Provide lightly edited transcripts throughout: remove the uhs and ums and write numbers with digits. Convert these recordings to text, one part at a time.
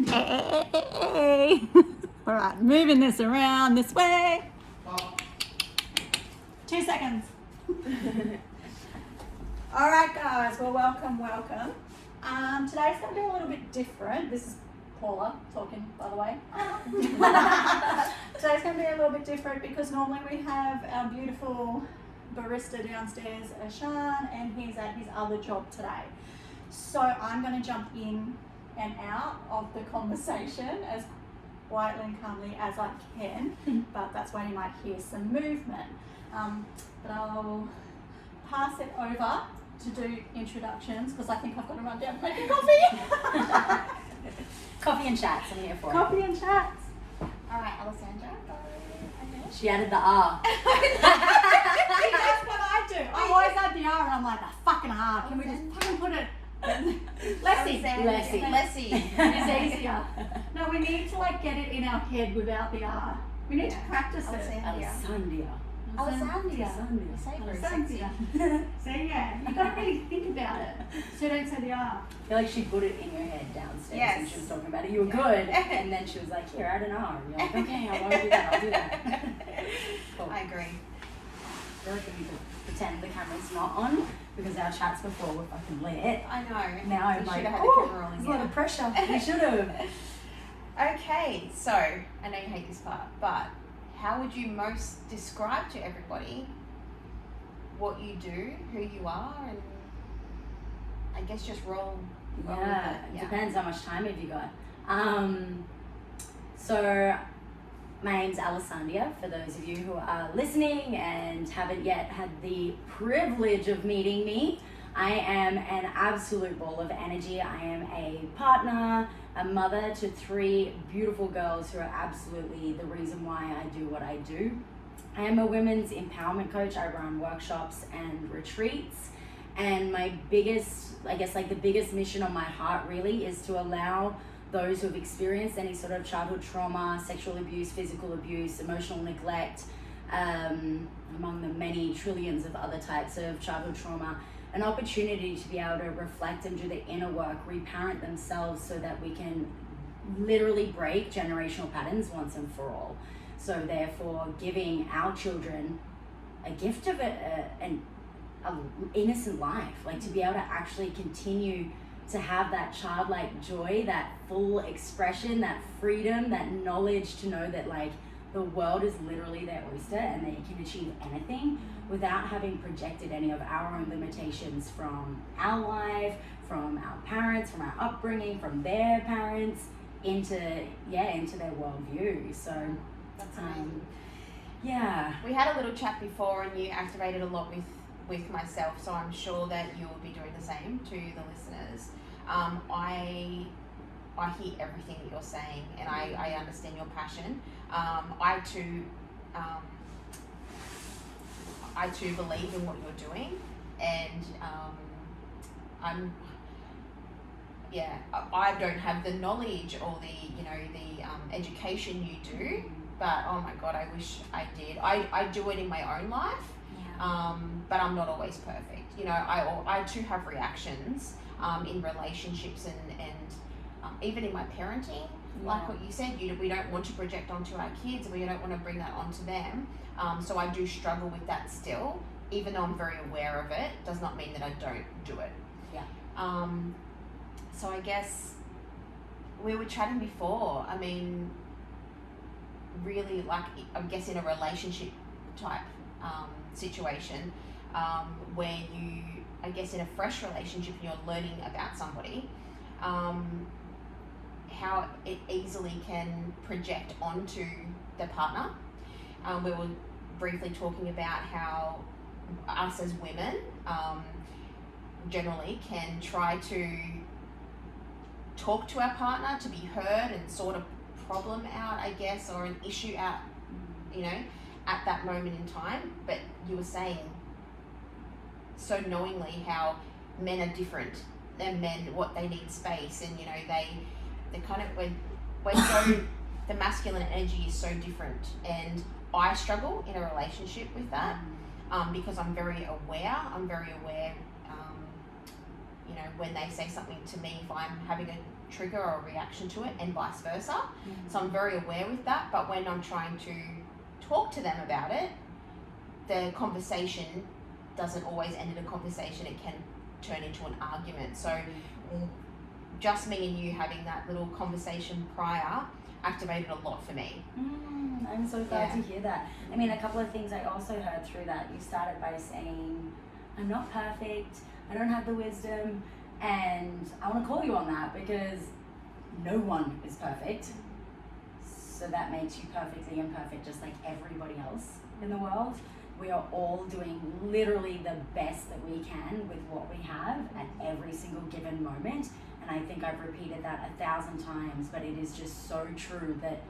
Hey. All right, moving this around this way. 2 seconds. All right, guys. Well, welcome. Today's going to be a little bit different. This is Paula talking, by the way. Today's going to be a little bit different because normally we have our beautiful barista downstairs, Ashan, and he's at his other job today. So I'm going to jump in and out of the conversation as quietly and calmly as I can, but that's when you might hear some movement. But I'll pass it over to do introductions because I think I've got to run down and make a coffee. Coffee and chats, I'm here for Coffee and chats. All right, Allessandia. She added the R. See, that's what I do. I always add the R and I'm like, the fucking R. Can we just fucking put it? Lessy. It's easier. No, we need to like get it in our head without the R. We need to practice it. Allessandia. Allessandia. So yeah, you gotta really think about it. So don't say the R. I feel like she put it in your head downstairs Yes. and she was talking about it. You were good. And then she was like, here, add an R. And you're like, okay, I won't do that. I'll do that. Cool. I agree. I feel like we need to pretend the camera's not on because our chats before were fucking lit. I know. Now I'm We like, should have had the oh, camera rolling. there's a lot of pressure. We should have. Okay, so I know you hate this part, but how would you most describe to everybody what you do, who you are, and I guess just roll Yeah, with it depends how much time have you got. So my name's Allessandia, for those of you who are listening and haven't yet had the privilege of meeting me. I am an absolute ball of energy. I am a partner, a mother to 3 beautiful girls who are absolutely the reason why I do what I do. I am a women's empowerment coach. I run workshops and retreats. And my biggest, I guess like the biggest mission on my heart really is to allow those who have experienced any sort of childhood trauma, sexual abuse, physical abuse, emotional neglect, among the many trillions of other types of childhood trauma, an opportunity to be able to reflect and do the inner work, reparent themselves so that we can literally break generational patterns once and for all. So therefore giving our children a gift of an innocent life, like to be able to actually continue to have that childlike joy, that full expression, that freedom, that knowledge to know that like the world is literally their oyster and they can achieve anything without having projected any of our own limitations from our life, from our parents, from our upbringing, from their parents into their worldview. So That's amazing. Yeah. We had a little chat before and you activated a lot with myself, so I'm sure that you will be doing the same to the listeners. I hear everything that you're saying and I understand your passion. I too believe in what you're doing, and I don't have the knowledge or the education you do, but oh my God, I wish I did. I do it in my own life. But I'm not always perfect. I too have reactions in relationships and even in my parenting. Like what you said, we don't want to project onto our kids, we don't want to bring that onto them. So I do struggle with that still, even though I'm very aware of it, does not mean that I don't do it. Yeah. So I guess we were chatting before, I mean, really like, I guess in a relationship type situation, where you, I guess in a fresh relationship and you're learning about somebody, how it easily can project onto the partner. We were briefly talking about how us as women generally can try to talk to our partner to be heard and sort a problem out, I guess, or an issue out, at that moment in time. But you were saying so knowingly how men are different, and men, what they need space, and they kind of, we're so, the masculine energy is so different, and I struggle in a relationship with that, because I'm very aware, when they say something to me, if I'm having a trigger or reaction to it, and vice versa. So I'm very aware with that. But when I'm trying to talk to them about it, the conversation doesn't always end in a conversation. It can turn into an argument. So just me and you having that little conversation prior activated a lot for me. I'm so glad to hear that. I mean, a couple of things I also heard through that. You started by saying, I'm not perfect, I don't have the wisdom, and I want to call you on that because no one is perfect. So that makes you perfectly imperfect, just like everybody else in the world. We are all doing literally the best that we can with what we have at every single given moment. And I think I've repeated that 1,000 times, but it is just so true that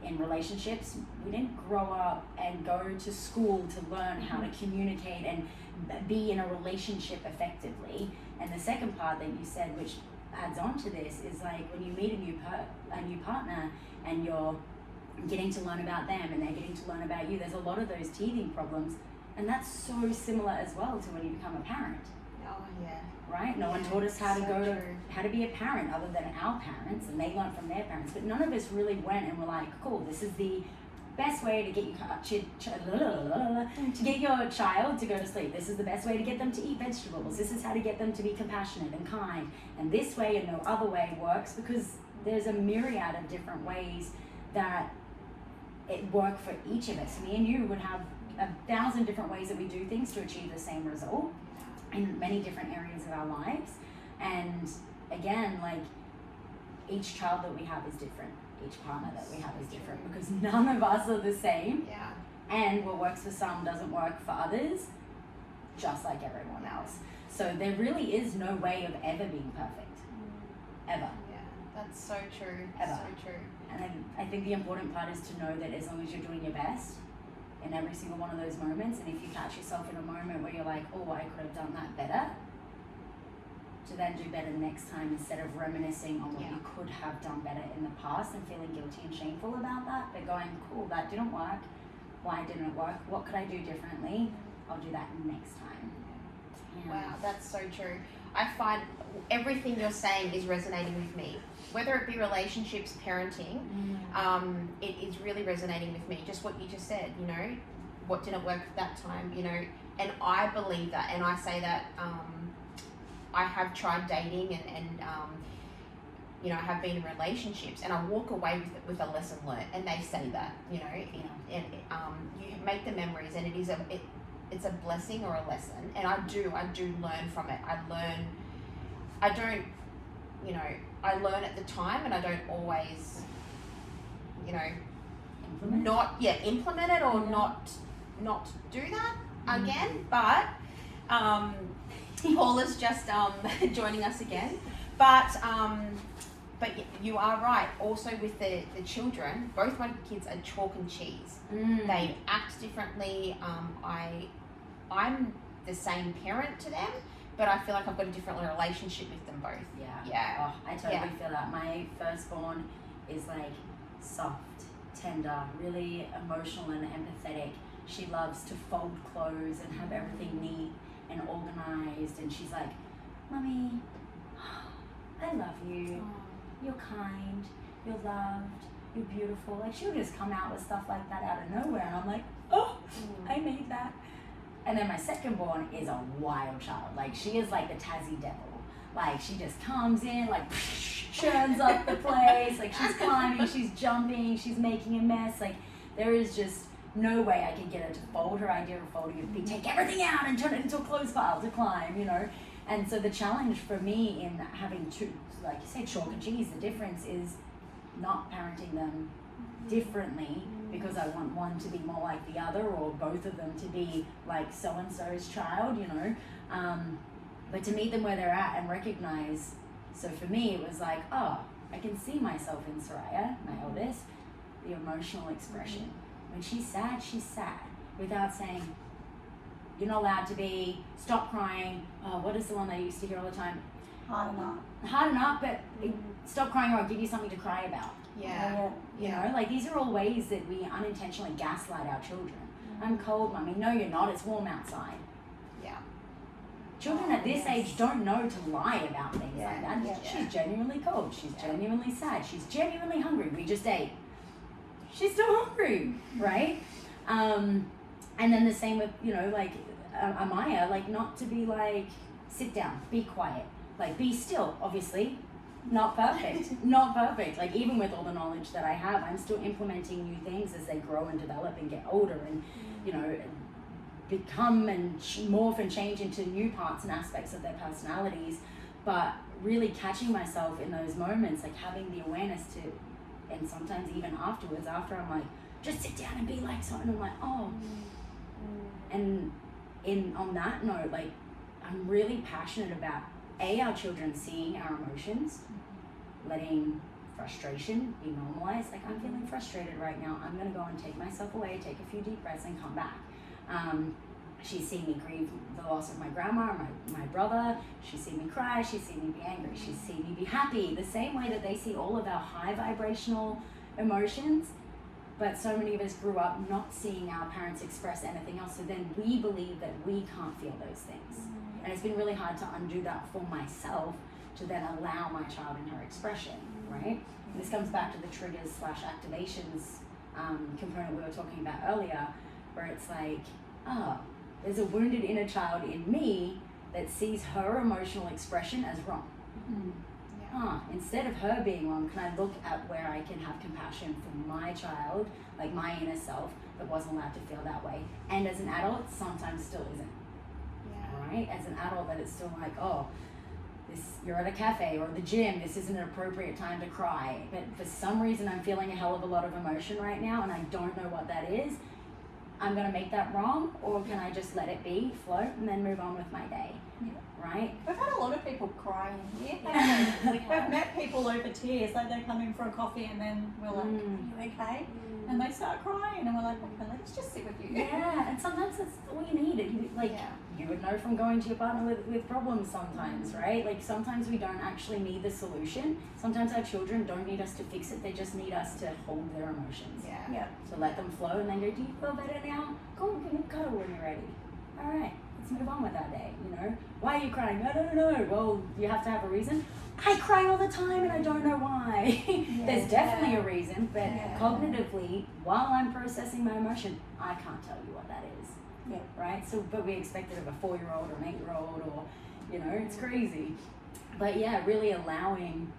in relationships, we didn't grow up and go to school to learn how to communicate and be in a relationship effectively. And the second part that you said, which adds on to this, is like when you meet a new partner and you're getting to learn about them and they're getting to learn about you, there's a lot of those teething problems. And that's so similar as well to when you become a parent. Oh, yeah. Right? No one taught us how to how to be a parent other than our parents, and they learned from their parents. But none of us really went and were like, cool, this is the best way to get your child to go to sleep. This is the best way to get them to eat vegetables. This is how to get them to be compassionate and kind. And this way and no other way works, because there's a myriad of different ways that it work for each of us. Me and you would have 1,000 different ways that we do things to achieve the same result in many different areas of our lives. And again, like, each child that we have is different. Each partner that we have is different, because none of us are the same. Yeah. And what works for some doesn't work for others, just like everyone else. So there really is no way of ever being perfect. Ever. Yeah, that's so true. Ever. So true. And I think the important part is to know that as long as you're doing your best in every single one of those moments, and if you catch yourself in a moment where you're like, oh, I could have done that better, to then do better next time instead of reminiscing on what you could have done better in the past and feeling guilty and shameful about that, but going, cool, that didn't work. Why didn't it work? What could I do differently? I'll do that next time. Yeah. Wow, that's so true. I find everything you're saying is resonating with me. Whether it be relationships, parenting, it is really resonating with me. Just what you just said, you know, what didn't work at that time, you know, and I believe that, and I say that I have tried dating and you know, I have been in relationships, and I walk away with a lesson learned, and they say that, you know, and you make the memories, and it's a blessing or a lesson, and I do learn from it. I learn at the time, and I don't always, you know, implement it or not do that again. But Paula's just joining us again. But you are right. Also with the children, both my kids are chalk and cheese. They act differently. I'm the same parent to them, but I feel like I've got a different relationship with them both. Oh, I totally feel that. My firstborn is like soft, tender, really emotional and empathetic. She loves to fold clothes and have everything neat and organized, and she's like, Mommy, I love you. You're kind, you're loved, you're beautiful. Like, she'll just come out with stuff like that out of nowhere, and I'm like, oh, I made that. And then my second-born is a wild child. Like, she is like the Tassie devil. Like, she just comes in, like, churns up the place. Like, she's climbing, she's jumping, she's making a mess. Like, there is just no way I can get her to fold. Her idea of folding would be take everything out and turn it into a clothes pile to climb, you know. And so the challenge for me in having two, like you said, chalk and cheese, the difference is not parenting them differently because I want one to be more like the other, or both of them to be like so-and-so's child, you know. But to meet them where they're at and recognize. So for me, it was like, oh, I can see myself in Soraya, my eldest, the emotional expression. When she's sad, without saying, you're not allowed to be, stop crying. Oh, what is the one that I used to hear all the time? Hard enough, but stop crying or I'll give you something to cry about. You know, like, these are all ways that we unintentionally gaslight our children. I'm cold, Mummy. No, you're not. It's warm outside. Children at this yes. age don't know to lie about things Yeah, like that. yeah. She's genuinely cold. She's Yeah. genuinely sad. She's genuinely hungry. We just ate. She's still hungry, right? And then the same with, you know, like Amaya, like not to be like, sit down, be quiet, like be still, obviously. Not perfect, not perfect. Like even with all the knowledge that I have, I'm still implementing new things as they grow and develop and get older and, you know, become and morph and change into new parts and aspects of their personalities. But really catching myself in those moments, like having the awareness to, and sometimes even afterwards, after I'm like, just sit down and be like so, and I'm like, oh. And on that note, like I'm really passionate about our children seeing our emotions, letting frustration be normalized. Like I'm feeling frustrated right now. I'm gonna go and take myself away, take a few deep breaths, and come back. She's seen me grieve the loss of my grandma, my brother. She's seen me cry. She's seen me be angry. She's seen me be happy. The same way that they see all of our high vibrational emotions. But so many of us grew up not seeing our parents express anything else. So then we believe that we can't feel those things. And it's been really hard to undo that for myself to then allow my child in her expression, right? And this comes back to the triggers / activations component we were talking about earlier, where it's like, oh, there's a wounded inner child in me that sees her emotional expression as wrong. Instead of her being wrong, can I look at where I can have compassion for my child, like my inner self that wasn't allowed to feel that way? And as an adult, sometimes still isn't. Right? As an adult, that it's still like, oh, you're at a cafe or the gym, this isn't an appropriate time to cry. But for some reason, I'm feeling a hell of a lot of emotion right now, and I don't know what that is. I'm gonna make that wrong, or can I just let it be, float, and then move on with my day? Right? We've had a lot of people cry in here. We've met people over tears, like they come in for a coffee and then we're like, are you okay? And they start crying and we're like, okay, let's just sit with you. Yeah, and sometimes that's all you need. You would know from going to your partner with problems sometimes, right? Like sometimes we don't actually need the solution. Sometimes our children don't need us to fix it. They just need us to hold their emotions. Yeah. So let them flow and then go, do you feel better now? Go on, give me a cuddle when you're ready. All right, let's move on with our day, you know? Why are you crying? I don't know. Well, you have to have a reason. I cry all the time and I don't know why. There's definitely a reason, but cognitively, while I'm processing my emotion, I can't tell you what that is. Right? So, but we expect it of a 4-year-old or an 8-year-old or, you know, it's crazy. But yeah, really allowing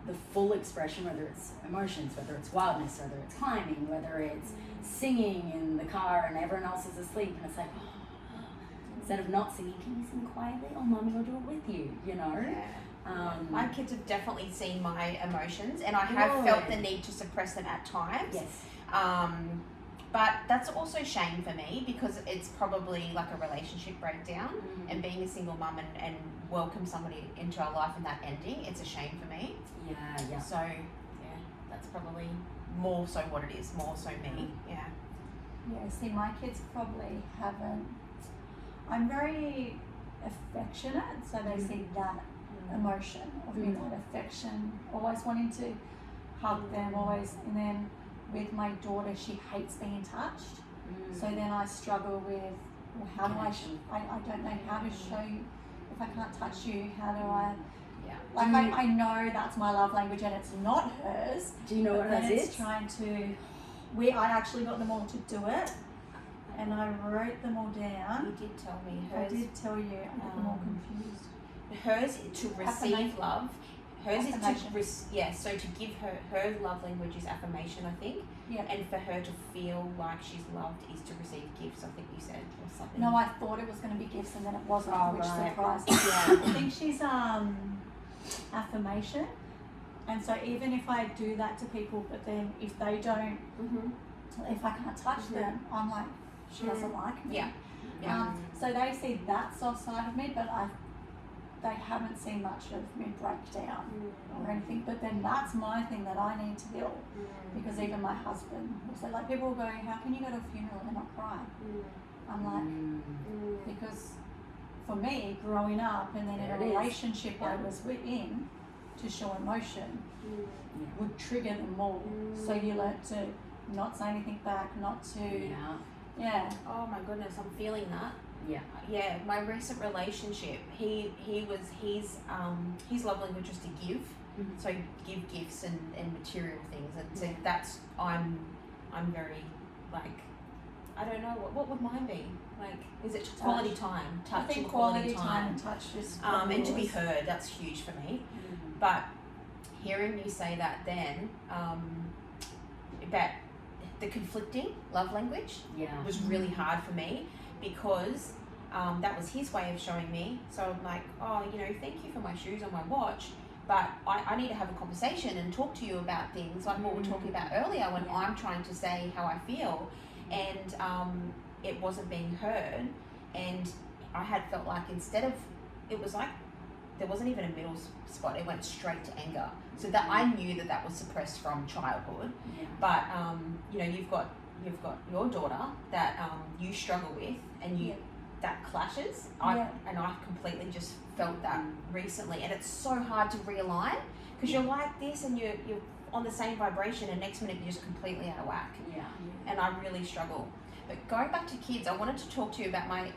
the full expression, whether it's emotions, whether it's wildness, whether it's climbing, whether it's singing in the car and everyone else is asleep and it's like, instead of not singing, can you sing quietly? Oh, mommy will do it with you, you know? My kids have definitely seen my emotions and I have felt the need to suppress them at times. But that's also shame for me because it's probably like a relationship breakdown and being a single mum and welcome somebody into our life and that ending, it's a shame for me. So, that's probably more so what it is, more so me. Yeah, see, my kids probably haven't. I'm very affectionate, so they see that emotion of me, that affection, always wanting to hug them, always, and then with my daughter, she hates being touched. So then I struggle with, well, how do I don't know how to show you, if I can't touch you, how do I, like I know that's my love language and it's not hers. Do you know what hers is? It's trying to, I actually got them all to do it and I wrote them all down. You did tell me hers. I did tell you, I got them all confused. Hers to receive love. Hers is to so to give her love language is affirmation, I think. And for her to feel like she's loved is to receive gifts, I think you said, or something. No, I thought it was going to be gifts and then it wasn't, which surprised me. I think she's affirmation. And so even if I do that to people, but then if they don't, if I can't touch them, I'm like, she doesn't like me. So they see that soft side of me, but they haven't seen much of me break down or anything, but then that's my thing that I need to heal because even my husband will say, like, people will go, how can you go to a funeral and not cry? I'm like, because for me, growing up and then in a relationship I was in, to show emotion would trigger them more. So you learn to not say anything back, not to, oh my goodness, I'm feeling that. Yeah, my recent relationship, his love language was to give. Mhm. So give gifts and material things, and so that's I'm very like, I don't know what would mine be like. Is it quality time, touch, I think and quality time, and touch is and to be heard? That's huge for me. But hearing you say that then about the conflicting love language was really hard for me, because that was his way of showing me. So I'm like, oh, you know, thank you for my shoes or my watch, but I need to have a conversation and talk to you about things like what we were talking about earlier, when I'm trying to say how I feel, and it wasn't being heard, and I had felt like instead of, it was like there wasn't even a middle spot, it went straight to anger. So that I knew that was suppressed from childhood. But you know, you've got your daughter that you struggle with, and that clashes. And I completely just felt that recently, and it's so hard to realign, because you're like this and you're on the same vibration, and next minute you're just completely out of whack. And I really struggle. But going back to kids, I wanted to talk to you about my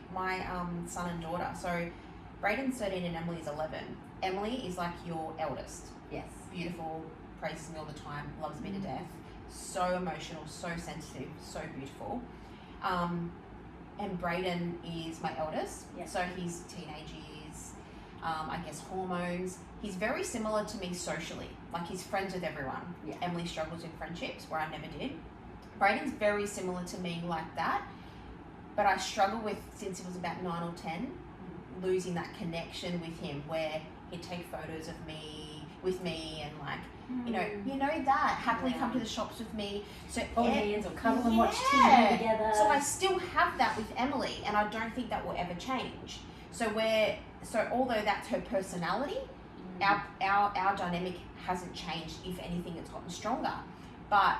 son and daughter. So Braden's 13 and Emily's 11. Emily is like your eldest. Yes. Beautiful, praises me all the time, loves me to death. So emotional, so sensitive, so beautiful. And Braden is my eldest. So he's teenage years, I guess hormones. He's very similar to me socially. Like, he's friends with everyone. Emily struggles in friendships, where I never did. Braden's very similar to me like that. But I struggle with, since he was about 9 or 10, losing that connection with him, where he'd take photos of me, with me, and like, you know that, happily come to the shops with me. So hold hands or cuddle and watch TV together. So I still have that with Emily, and I don't think that will ever change. So although that's her personality, our dynamic hasn't changed. If anything, it's gotten stronger. But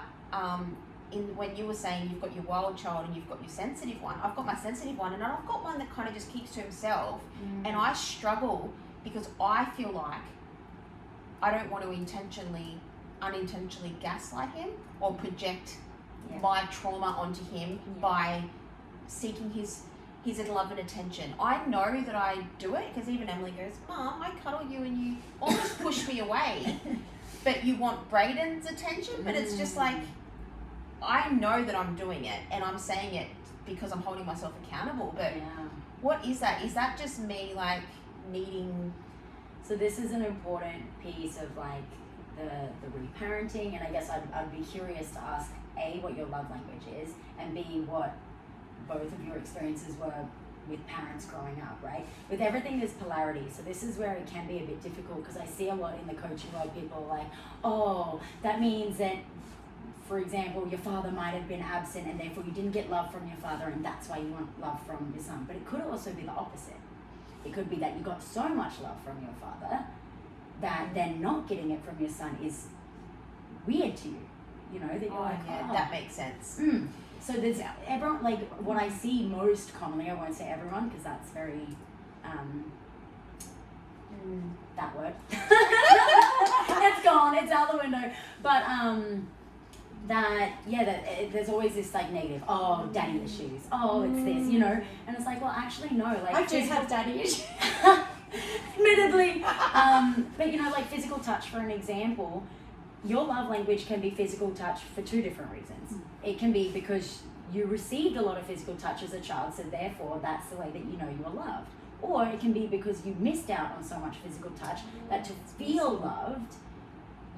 when you were saying you've got your wild child and you've got your sensitive one, I've got my sensitive one, and I've got one that kind of just keeps to himself. And I struggle, because I feel like I don't want to unintentionally gaslight him or project my trauma onto him by seeking his love and attention. I know that I do it, because even Emily goes, Mom, I cuddle you and you almost push me away, but you want Braden's attention. But it's just like, I know that I'm doing it, and I'm saying it because I'm holding myself accountable. But what is that? Is that just me like needing? So this is an important piece of like the reparenting, and I guess I'd be curious to ask A, what your love language is, and B, what both of your experiences were with parents growing up, right? With everything there's polarity, so this is where it can be a bit difficult, because I see a lot in the coaching world, people are like, oh, that means that, for example, your father might have been absent and therefore you didn't get love from your father, and that's why you want love from your son. But it could also be the opposite. It could be that you got so much love from your father that then not getting it from your son is weird to you. You know, that you're that makes sense. So there's everyone, like what I see most commonly, I won't say everyone because that's very, that word. It's gone, it's out the window. But there's always this like negative, oh, daddy issues, oh, it's this, you know, and it's like, well, actually no, like I do have daddy issues. Admittedly, but you know, like physical touch, for an example, your love language can be physical touch for two different reasons. It can be because you received a lot of physical touch as a child, so therefore that's the way that you know you are loved. Or it can be because you missed out on so much physical touch that to feel loved,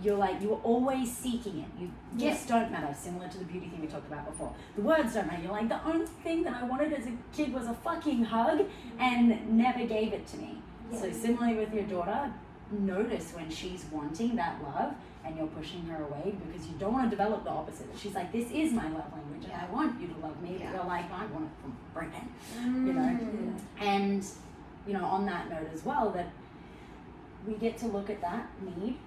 you were always seeking it. You gifts don't matter, similar to the beauty thing we talked about before. The words don't matter. You're like, the only thing that I wanted as a kid was a fucking hug, and never gave it to me. So similarly with your daughter, notice when she's wanting that love and you're pushing her away because you don't want to develop the opposite. She's like, this is my love language and I want you to love me, but you're like, I want it from Braden, you know? And, you know, on that note as well, that we get to look at that need.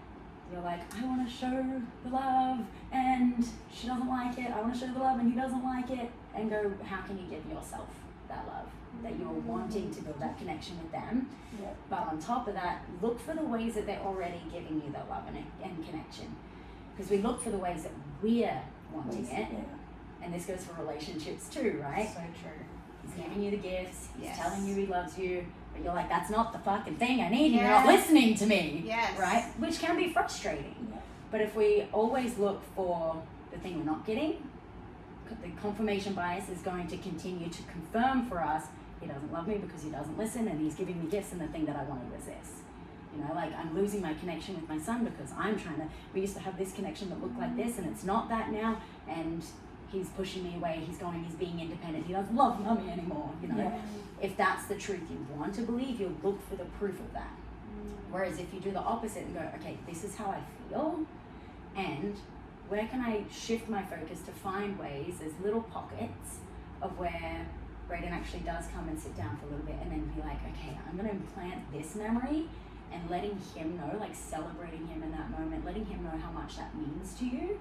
You're like, I want to show the love and she doesn't like it. I want to show the love and he doesn't like it. And go, how can you give yourself that love? That you're wanting to build that connection with them. But on top of that, look for the ways that they're already giving you that love and connection. Because we look for the ways that we're wanting it. And this goes for relationships too, right? So true. He's giving you the gifts. He's Yes. telling you he loves you. But you're like, that's not the fucking thing I need. And you're Yes. not listening to me. Yes. Right? Which can be frustrating. Yeah. But if we always look for the thing we're not getting, the confirmation bias is going to continue to confirm for us, he doesn't love me because he doesn't listen, and he's giving me gifts and the thing that I want to resist. You know, like I'm losing my connection with my son because I'm trying to, we used to have this connection that looked like this and it's not that now, and he's pushing me away, he's being independent, he doesn't love mommy anymore, you know. Yeah. If that's the truth you want to believe, you'll look for the proof of that. Whereas if you do the opposite and go, okay, this is how I feel, and where can I shift my focus to find ways, there's little pockets of where Brayden actually does come and sit down for a little bit and then be like, okay, I'm going to implant this memory, and letting him know, like celebrating him in that moment, letting him know how much that means to you,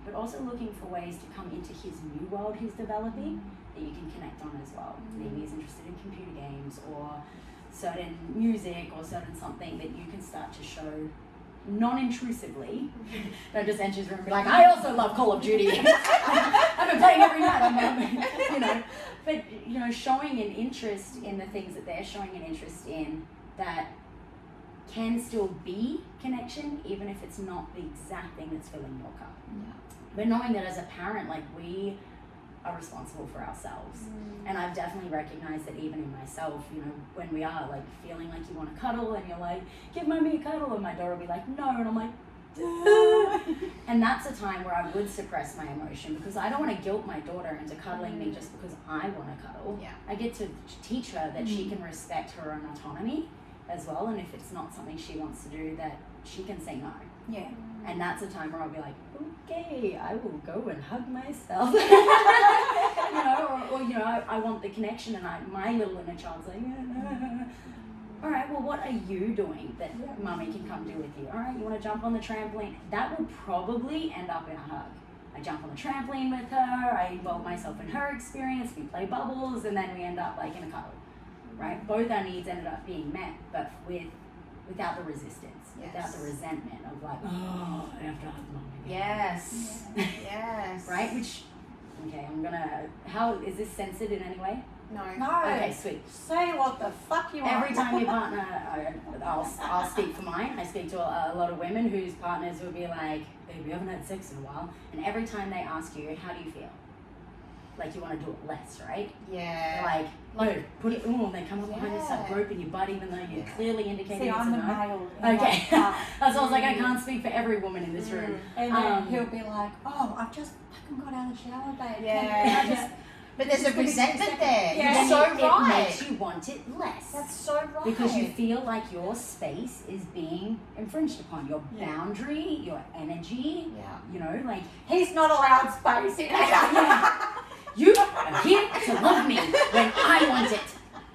but also looking for ways to come into his new world he's developing that you can connect on as well. Maybe he's interested in computer games or certain music or certain something that you can start to show non-intrusively. Don't just enter his room and be like, I also love Call of Duty. I've been playing every night, you know. But, you know, showing an interest in the things that they're showing an interest in that can still be connection, even if it's not the exact thing that's filling your cup. Yeah. But knowing that as a parent, like, we are responsible for ourselves. And I've definitely recognized that even in myself, you know, when we are like feeling like you want to cuddle and you're like, give mommy a cuddle, and my daughter will be like, no, and I'm like, and that's a time where I would suppress my emotion because I don't want to guilt my daughter into cuddling me just because I want to cuddle. Yeah. I get to teach her that she can respect her own autonomy as well, and if it's not something she wants to do, that she can say no. Yeah. And that's a time where I'll be like, okay, I will go and hug myself. You know, or you know, I want the connection, and my little inner child's like, all right, well, what are you doing that mommy can come do with you? All right, you want to jump on the trampoline? That will probably end up in a hug. I jump on the trampoline with her, I involve myself in her experience, we play bubbles, and then we end up like in a cuddle, right? Both our needs ended up being met, but without the resistance, without the resentment of like, oh, I have to hug mom again. Yes. Yes. Right? Which, okay, how, is this censored in any way? No. No. Okay, sweet. Say what the fuck you want. Every time your partner, I'll speak for mine. I speak to a lot of women whose partners will be like, babe, we haven't had sex in a while. And every time they ask you, how do you feel? Like you want to do it less, right? Yeah. Like, no, put it, and they come up behind you, start groping your butt, even though you're clearly indicating See, it's I'm a the no. male. Okay. That's why I was like, I can't speak for every woman in this room. And then he'll be like, oh, I've just fucking got out of the shower, babe. Yeah. Can I just... But there's a resentment there. Yeah. You're so It right. makes you want it less. That's so right. Because you feel like your space is being infringed upon. Your boundary, your energy, Yeah. you know, like, He's not allowed space. yeah, you are here to love me when I want it,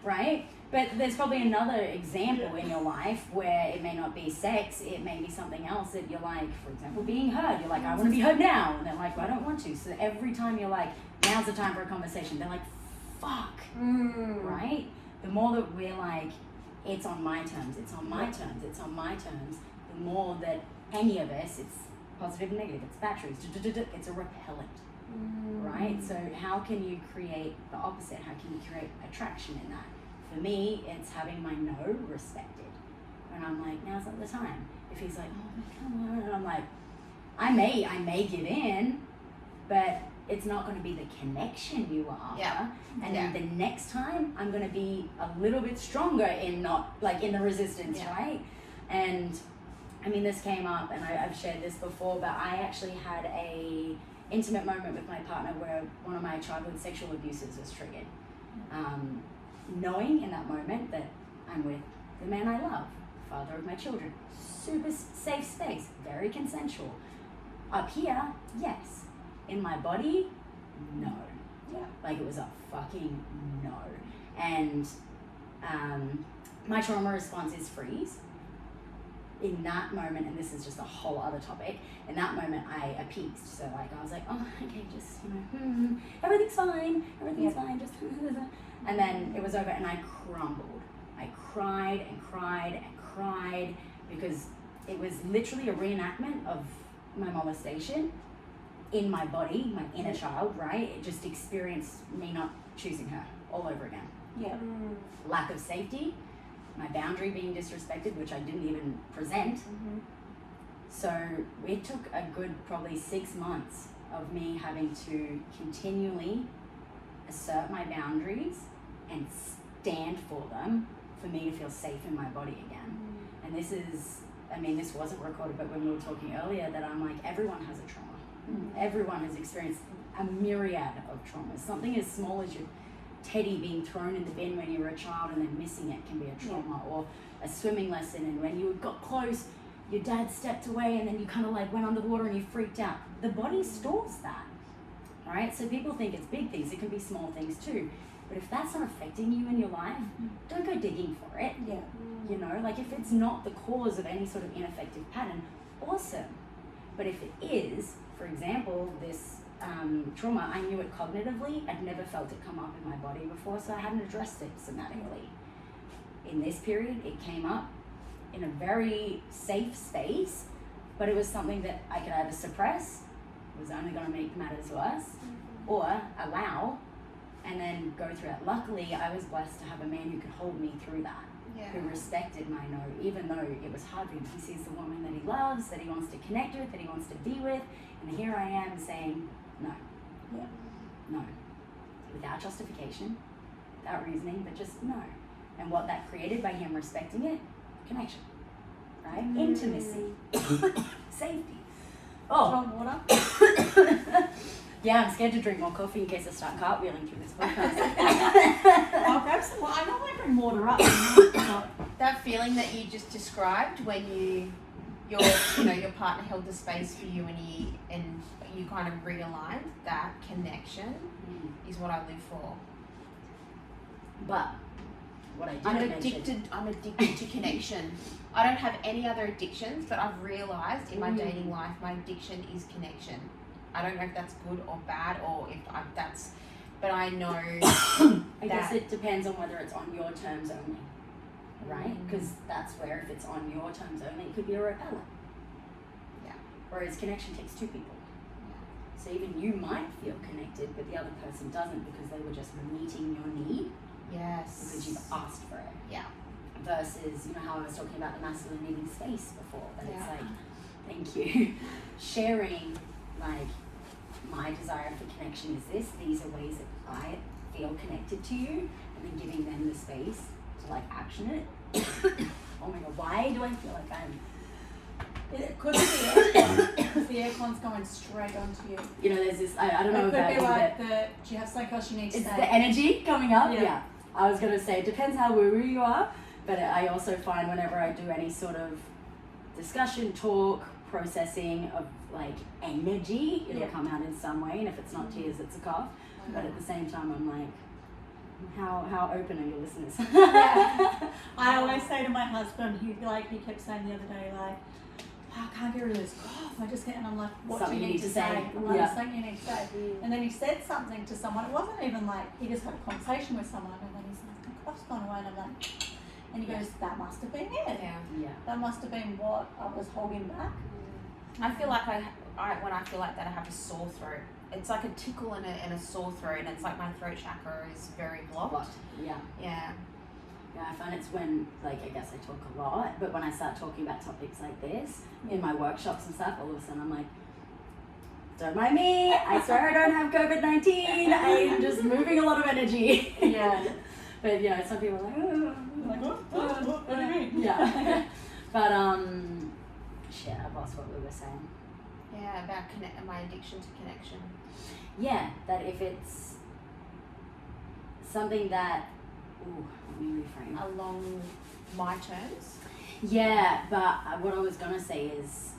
right? But there's probably another example in your life where it may not be sex, it may be something else that you're like, for example, being heard. You're like, I want to be heard now. And they're like, well, I don't want to. So every time you're like, now's the time for a conversation, they're like, fuck, right? The more that we're like, it's on my terms, it's on my terms, it's on my terms, the more that any of us, it's positive and negative, it's batteries, it's a repellent, right? So how can you create the opposite? How can you create attraction in that? For me, it's having my no respected. And I'm like, now's not the time. If he's like, oh, come on, and I'm like, I may give in, but it's not going to be the connection you are after. Yeah. And then the next time, I'm going to be a little bit stronger in not, like, in the resistance, right? And, I mean, this came up, and I've shared this before, but I actually had a intimate moment with my partner where one of my childhood sexual abuses was triggered. Knowing in that moment that I'm with the man I love, father of my children, super safe space, very consensual. Up here, yes. In my body, no. Yeah. Like it was a fucking no. And my trauma response is freeze. In that moment, and this is just a whole other topic, in that moment I appeased. So like I was like, oh, okay, just, you know, everything's fine, just, and then it was over and I crumbled. I cried and cried and cried because it was literally a reenactment of my molestation in my body, my inner child, right? It just experienced me not choosing her all over again. Yeah. Lack of safety, my boundary being disrespected, which I didn't even present. So it took a good probably 6 months of me having to continually assert my boundaries and stand for them for me to feel safe in my body again. And this is, I mean, this wasn't recorded, but when we were talking earlier, that I'm like, everyone has a trauma. Everyone has experienced a myriad of traumas. Something as small as your teddy being thrown in the bin when you were a child and then missing it can be a trauma, or a swimming lesson and when you got close, your dad stepped away and then you kind of like went underwater and you freaked out. The body stores that, all right? So people think it's big things. It can be small things too. But if that's not affecting you in your life, don't go digging for it. Yeah. You know, like if it's not the cause of any sort of ineffective pattern, awesome. But if it is, for example, this trauma, I knew it cognitively. I'd never felt it come up in my body before, so I hadn't addressed it somatically. In this period, it came up in a very safe space, but it was something that I could either suppress, was only going to make matters worse, or allow, and then go through it. Luckily, I was blessed to have a man who could hold me through that, who respected my no, even though it was hard for him. He sees the woman that he loves, that he wants to connect with, that he wants to be with, and here I am saying no. No. Without justification, without reasoning, but just no. And what that created by him respecting it, connection, right? Intimacy, safety. Oh, Water. yeah, I'm scared to drink more coffee in case I start cartwheeling through this podcast. I'll grab some water. I normally bring water up. That feeling that you just described when your partner held the space for you and you kind of realigned, that connection is what I live for. But what I didn't I'm addicted to connection. I don't have any other addictions, but I've realized in my dating life, my addiction is connection. I don't know if that's good or bad, or if but I know I guess it depends on whether it's on your terms only, right? Because that's where, if it's on your terms only, it could be a repellent. Yeah. Whereas connection takes two people. So even you might feel connected, but the other person doesn't, because they were just meeting your need. Yes. Because you've asked for it. Yeah. Versus, you know how I was talking about the masculine needing space before, that it's like, thank you, sharing, like, my desire for connection is this, these are ways that I feel connected to you, and then giving them the space to like action it. Oh my god, why do I feel like I'm... It could be the aircon, because the aircon's going straight onto you. You know, there's this, I don't know it about could be you, like but do you have something else you need to it's say? the energy coming up. Yeah. I was going to say, it depends how woo-woo you are, but I also find whenever I do any sort of discussion, talk, processing of like energy, it'll come out in some way, and if it's not tears, it's a cough. But at the same time, I'm like, how open are your listeners? I always say to my husband, he kept saying the other day, like, oh, I can't get rid of this cough. I just can't, and I'm like, what Something do you need to say? I'm like, something you need to say. And then he said something to someone. It wasn't even like, he just had a conversation with someone, and then he's like, my cough's gone away, and I'm like, and he goes, that must have been it. Yeah. That must have been what I was holding back. I feel like when I feel like that, I have a sore throat. It's like a tickle and a sore throat, and it's like my throat chakra is very blocked. Yeah. Yeah. Yeah, I find it's when, like, I guess I talk a lot, but when I start talking about topics like this in my workshops and stuff, all of a sudden I'm like, don't mind me, I swear I don't have COVID-19, I'm just moving a lot of energy. Yeah. But, you know, some people are like, oh. What do you mean? Yeah. But, shit, I've lost what we were saying. Yeah, about my addiction to connection. Yeah, that if it's something that, let me reframe. Along my terms? Yeah, but what I was going to say is,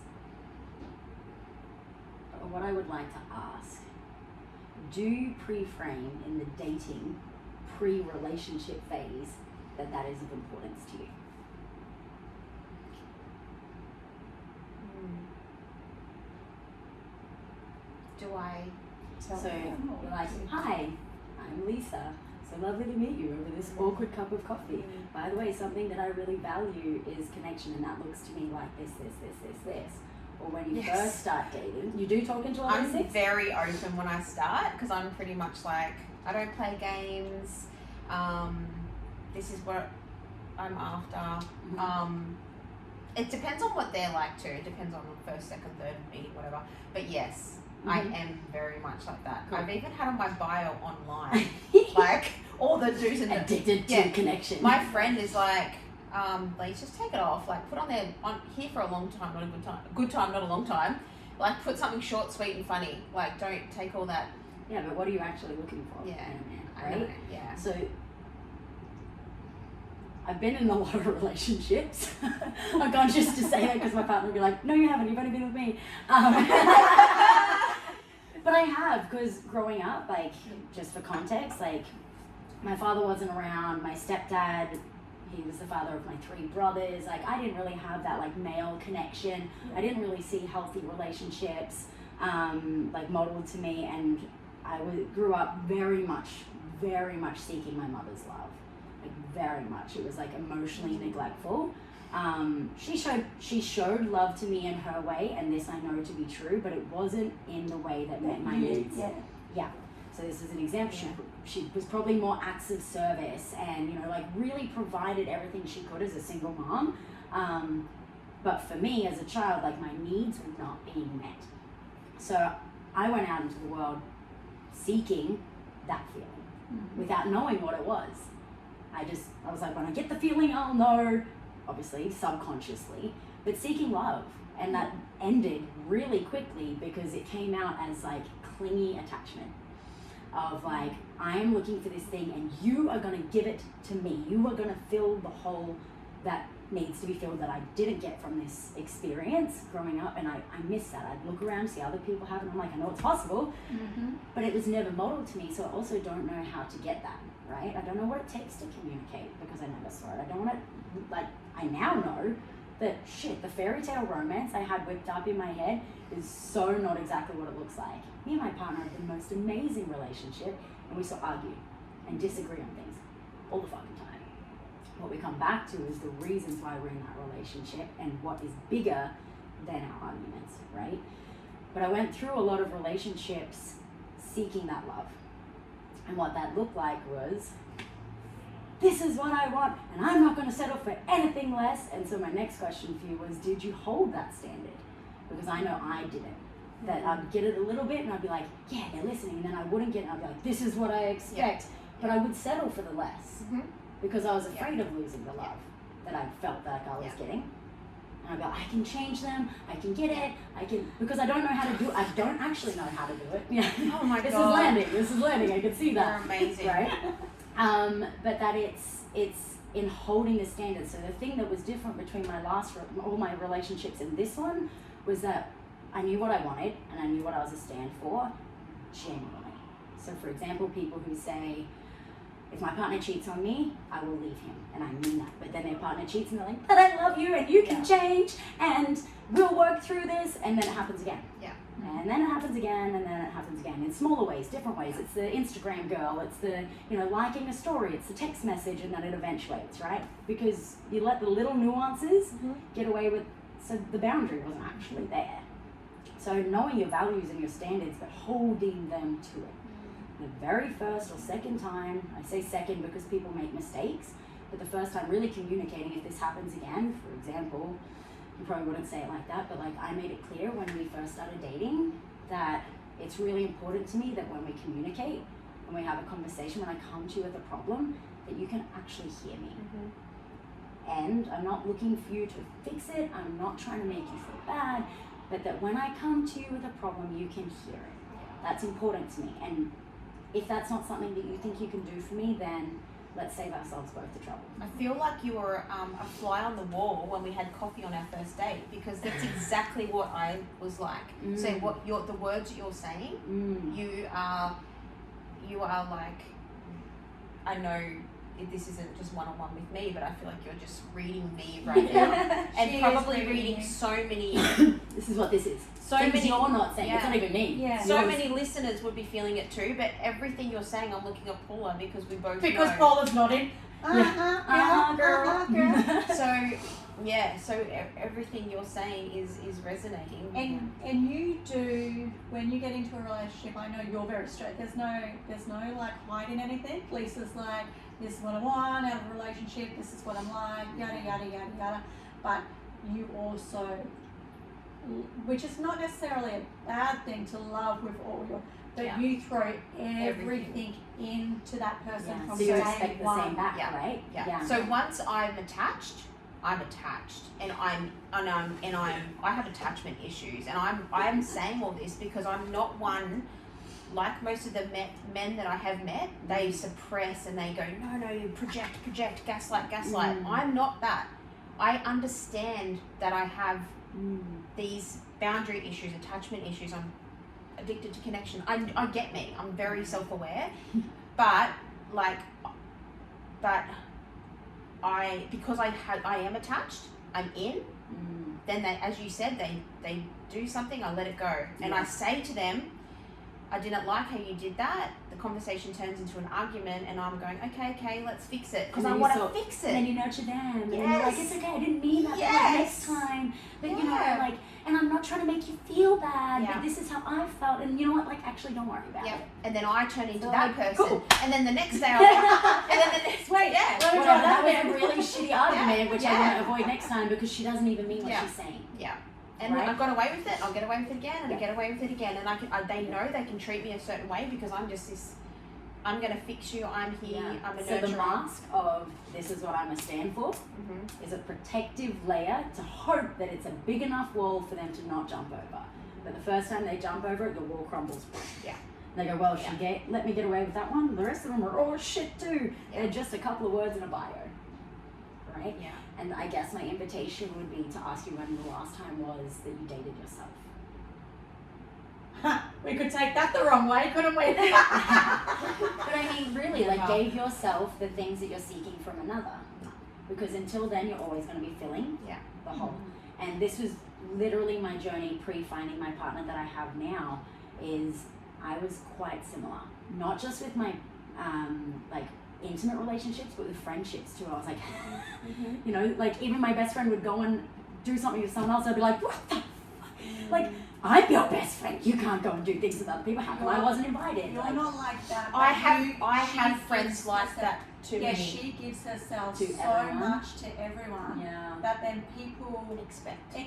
what I would like to ask, do you pre-frame in the dating, pre-relationship phase that is of importance to you? Do I? So you're like, hi, I'm Lisa. So lovely to meet you over this awkward cup of coffee. By the way, something that I really value is connection, and that looks to me like this. Or when you first start dating, you do talk into all I'm very open when I start, because I'm pretty much like, I don't play games. this is what I'm after. It depends on what they're like too. It depends on the first, second, third meeting, whatever. But yes, I am very much like that. Cool. I've even had on my bio online, like all the do's and don'ts. Addicted to connection. My friend is like, just take it off. Like put on there, on here for a long time, not a good time. Good time, not a long time. Like put something short, sweet, and funny. Like don't take all that. Yeah, but what are you actually looking for? Yeah, right? I know, yeah. So I've been in a lot of relationships. I'm conscious to say that because my partner will be like, no, you haven't. You've only been with me. But I have, because growing up, like, just for context, like, my father wasn't around. My stepdad, he was the father of my 3 brothers. Like, I didn't really have that, like, male connection. I didn't really see healthy relationships, like, modeled to me. And I grew up very much seeking my mother's love. Like very much. It was like emotionally neglectful. She showed love to me in her way, and this I know to be true, but it wasn't in the way that met my needs. Yeah. So this is an example. She was probably more acts of service and, you know, like really provided everything she could as a single mom. But for me as a child, like my needs were not being met. So I went out into the world seeking that feeling without knowing what it was. I was like, when I get the feeling, I'll know, obviously, subconsciously, but seeking love. And that ended really quickly because it came out as like clingy attachment of like, I am looking for this thing and you are going to give it to me. You are going to fill the hole that needs to be filled that I didn't get from this experience growing up. And I miss that. I'd look around, see other people have it. I'm like, I know it's possible, but it was never modeled to me. So I also don't know how to get that. Right? I don't know what it takes to communicate because I never saw it. I don't want to, like, I now know that the fairy tale romance I had whipped up in my head is so not exactly what it looks like. Me and my partner have the most amazing relationship, and we still argue and disagree on things all the fucking time. What we come back to is the reasons why we're in that relationship and what is bigger than our arguments, right? But I went through a lot of relationships seeking that love. And what that looked like was, this is what I want, and I'm not going to settle for anything less. And so my next question for you was, did you hold that standard? Because I know I didn't. That I'd get it a little bit, and I'd be like, yeah, they're listening. And then I wouldn't get it, and I'd be like, this is what I expect. But I would settle for the less because I was afraid of losing the love that I felt like I was getting. And I'd be like, I can change them, I can get it, because I don't know how to do it. I don't actually know how to do it. Yeah. Oh my This God. This is landing, I can see that. You're amazing. Right? But that it's in holding the standard. So the thing that was different between all my relationships and this one was that I knew what I wanted and I knew what I was a stand for, genuinely. So for example, people who say, if my partner cheats on me, I will leave him. And I mean that. But then their partner cheats and they're like, but I love you and you can change and we'll work through this. And then it happens again. Yeah. And then it happens again and then it happens again in smaller ways, different ways. It's the Instagram girl, it's the, liking a story, it's the text message, and then it eventuates, right? Because you let the little nuances get away with, so the boundary wasn't actually there. So knowing your values and your standards, but holding them to it. The very first or second time, I say second because people make mistakes, but the first time really communicating, if this happens again, for example, you probably wouldn't say it like that, but like I made it clear when we first started dating that it's really important to me that when we communicate, when we have a conversation, when I come to you with a problem, that you can actually hear me. And I'm not looking for you to fix it, I'm not trying to make you feel bad, but that when I come to you with a problem, you can hear it. That's important to me. And if that's not something that you think you can do for me, then let's save ourselves both the trouble. I feel like you were a fly on the wall when we had coffee on our first date, because that's exactly what I was like. So the words you're saying, you are like, I know this isn't just one-on-one with me, but I feel like you're just reading me right now, and probably reading so many. This is what this is. So things many. You're not saying. It's not even me. Yeah. So many listeners would be feeling it too, but everything you're saying, I'm looking at Paula because we both know. Paula's nodding. Girl. So everything you're saying is resonating. And you do, when when you get into a relationship, I know you're very straight. There's no like hiding anything. Lisa's like, this is what I want out of a relationship. This is what I'm like. Yada yada yada yada. But you also, which is not necessarily a bad thing to love with all your, but you throw everything into that person from so you day expect the one. same back, right? Yeah. So once I'm attached, and I have attachment issues, and I'm saying all this because I'm not one, like most of the men that I have met, they suppress and they go, no, you project, gaslight. I'm not that. I understand that I have these boundary issues, attachment issues. I'm addicted to connection. I get me. I'm very self-aware, but because I am attached, I'm in. Then they, as you said, they do something, I let it go, and I say to them, I didn't like how you did that. The conversation turns into an argument, and I'm going, okay, let's fix it, because I want to fix it. And then you nurture them, and you're like, it's okay, I didn't mean that next time, but you know, like, and I'm not trying to make you feel bad, but this is how I felt, and you know what, like, actually don't worry about it. And then I turn into So that like, person, cool. and then the next day and then the next wait, let me well, try that was a really shitty argument, which I want to avoid next time, because she doesn't even mean what she's saying. And I've got away with it. I'll get away with it again, and I get away with it again, and they know they can treat me a certain way because I'm just this. I'm gonna fix you. I'm here. I'm a nurturer. So the mask of this is what I'm a stand for is a protective layer to hope that it's a big enough wall for them to not jump over. But the first time they jump over it, the wall crumbles. Yeah. And they go, well, let me get away with that one. The rest of them are oh shit too. They're just a couple of words in a bio, right? Yeah. And I guess my invitation would be to ask you when the last time was that you dated yourself. We could take that the wrong way, couldn't we? But I mean, really, like, gave yourself the things that you're seeking from another. Because until then, you're always going to be filling the hole. And this was literally my journey pre-finding my partner that I have now, is I was quite similar. Not just with my, like, intimate relationships, but with friendships too. I was like, you know, like, even my best friend would go and do something with someone else. I'd be like, what the fuck? Like, I'm your best friend. You can't go and do things with other people. How come I wasn't invited? You're not like that. I have friends like that too. Yeah, she gives herself to so everyone. much to everyone that then people expect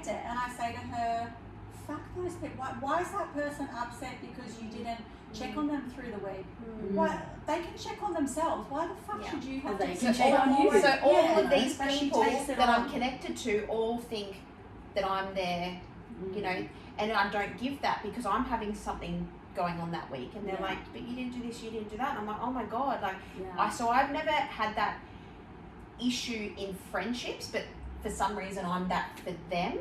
it. And I say to her, fuck those people. Why is that person upset because you didn't check on them through the week? Why, they can check on themselves. Why the fuck should you have to check on you? So all of these but she people takes it that on. I'm connected to all think that I'm there, you know, and I don't give that because I'm having something going on that week, and they're like, but you didn't do this, you didn't do that, and I'm like, oh my god, like so I've never had that issue in friendships, but for some reason I'm that for them.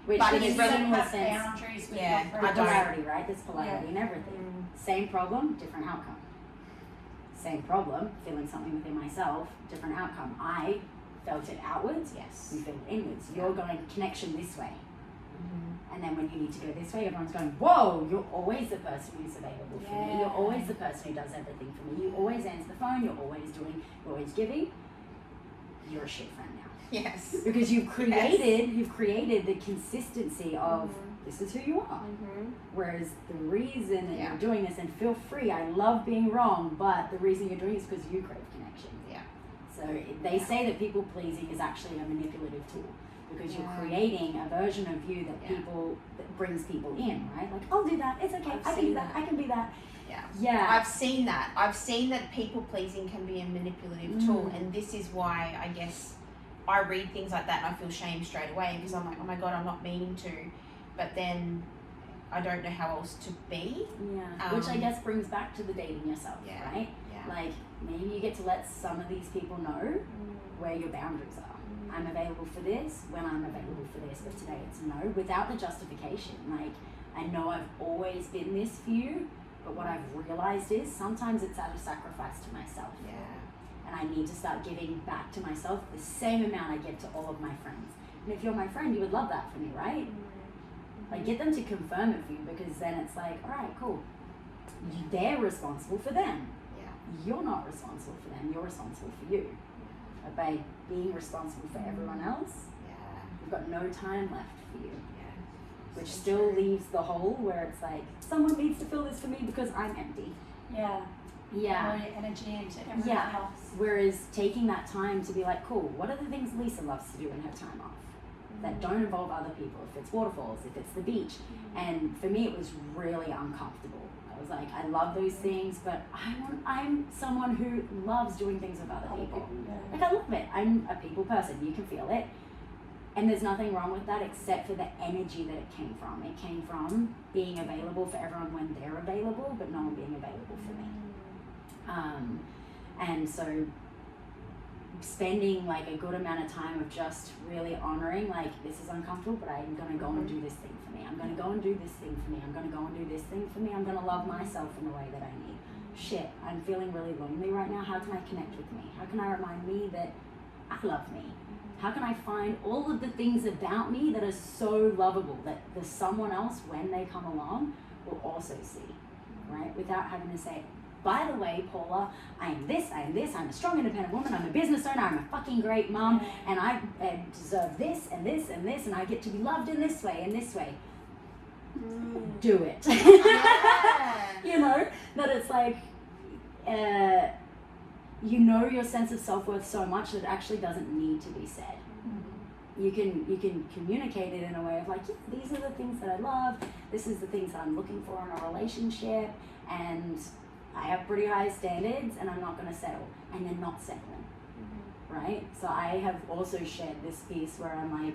Which but is you don't similar have sense. boundaries with Yeah, your I friends. don't. Polarity, right? There's polarity in everything. Same problem, different outcome. Same problem, feeling something within myself, different outcome. I felt it outwards, you feel it inwards. You're going connection this way. And then when you need to go this way, everyone's going, whoa, you're always the person who's available for me. You're always the person who does everything for me. You always answer the phone, you're always doing, you're always giving. You're a shit friend now. Yes. Because you've created the consistency of this is who you are. Whereas the reason that you're doing this, and feel free, I love being wrong, but the reason you're doing it is because you crave connection. So they say that people pleasing is actually a manipulative tool, because you're creating a version of you that that brings people in, right? Like, I'll do that, it's okay, I can do that, I can be that. I've seen that people pleasing can be a manipulative tool, and this is why I guess I read things like that and I feel shame straight away, because I'm like, oh my god, I'm not meaning to, but then I don't know how else to be. Which I guess brings back to the dating yourself, right? Like, maybe you get to let some of these people know where your boundaries are. I'm available for this when I'm available for this, but today it's no, without the justification. Like, I know I've always been this for you, but what I've realized is sometimes it's at a sacrifice to myself. And I need to start giving back to myself the same amount I give to all of my friends. And if you're my friend, you would love that for me, right? Like, get them to confirm it for you, because then it's like, all right, cool. They're responsible for them. You're not responsible for them, you're responsible for you. But by being responsible for everyone else, you've got no time left for you. which So still true. leaves the hole where it's like, someone needs to fill this for me because I'm empty. Yeah. Yeah. All your energy into everything Yeah. else. Whereas taking that time to be like, cool, what are the things Lisa loves to do in her time off that don't involve other people? If it's waterfalls, if it's the beach. And for me, it was really uncomfortable. I was like, I love those things, but I'm someone who loves doing things with other people. Like, I love it. I'm a people person. You can feel it. And there's nothing wrong with that except for the energy that it came from. It came from being available for everyone when they're available, but no one being available for me. And so spending like a good amount of time of just really honoring, like, this is uncomfortable, but I'm gonna go and do this thing for me. I'm gonna go and do this thing for me. I'm gonna go and do this thing for me. I'm gonna love myself in the way that I need. Shit, I'm feeling really lonely right now. How can I connect with me? How can I remind me that I love me? How can I find all of the things about me that are so lovable that the someone else, when they come along, will also see, right? Without having to say, by the way, Paula, I am this, I'm a strong, independent woman, I'm a business owner, I'm a fucking great mom, and I deserve this, and this, and this, and I get to be loved in this way, and this way. Do it. Yeah. You know, that it's like, you know your sense of self-worth so much that it actually doesn't need to be said. You can communicate it in a way of like, yeah, these are the things that I love, this is the things that I'm looking for in a relationship, and I have pretty high standards and I'm not going to settle, and then not settling, right? So I have also shared this piece where I'm like,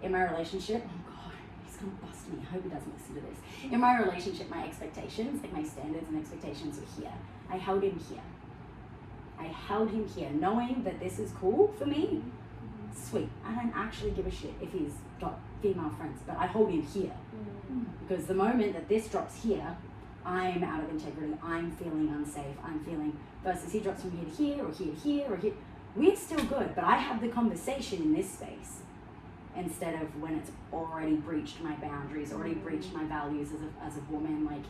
in my relationship, oh God, he's going to bust me, I hope he doesn't listen to this. In my relationship, my expectations, like my standards and expectations were here. I held him here. I held him here, knowing that this is cool for me. Sweet. I don't actually give a shit if he's got female friends, but I hold him here. Because the moment that this drops here, I'm out of integrity, I'm feeling unsafe, I'm feeling, versus he drops from here to here, or here to here, or here. We're still good, but I have the conversation in this space instead of when it's already breached my boundaries, already breached my values as a woman. Like,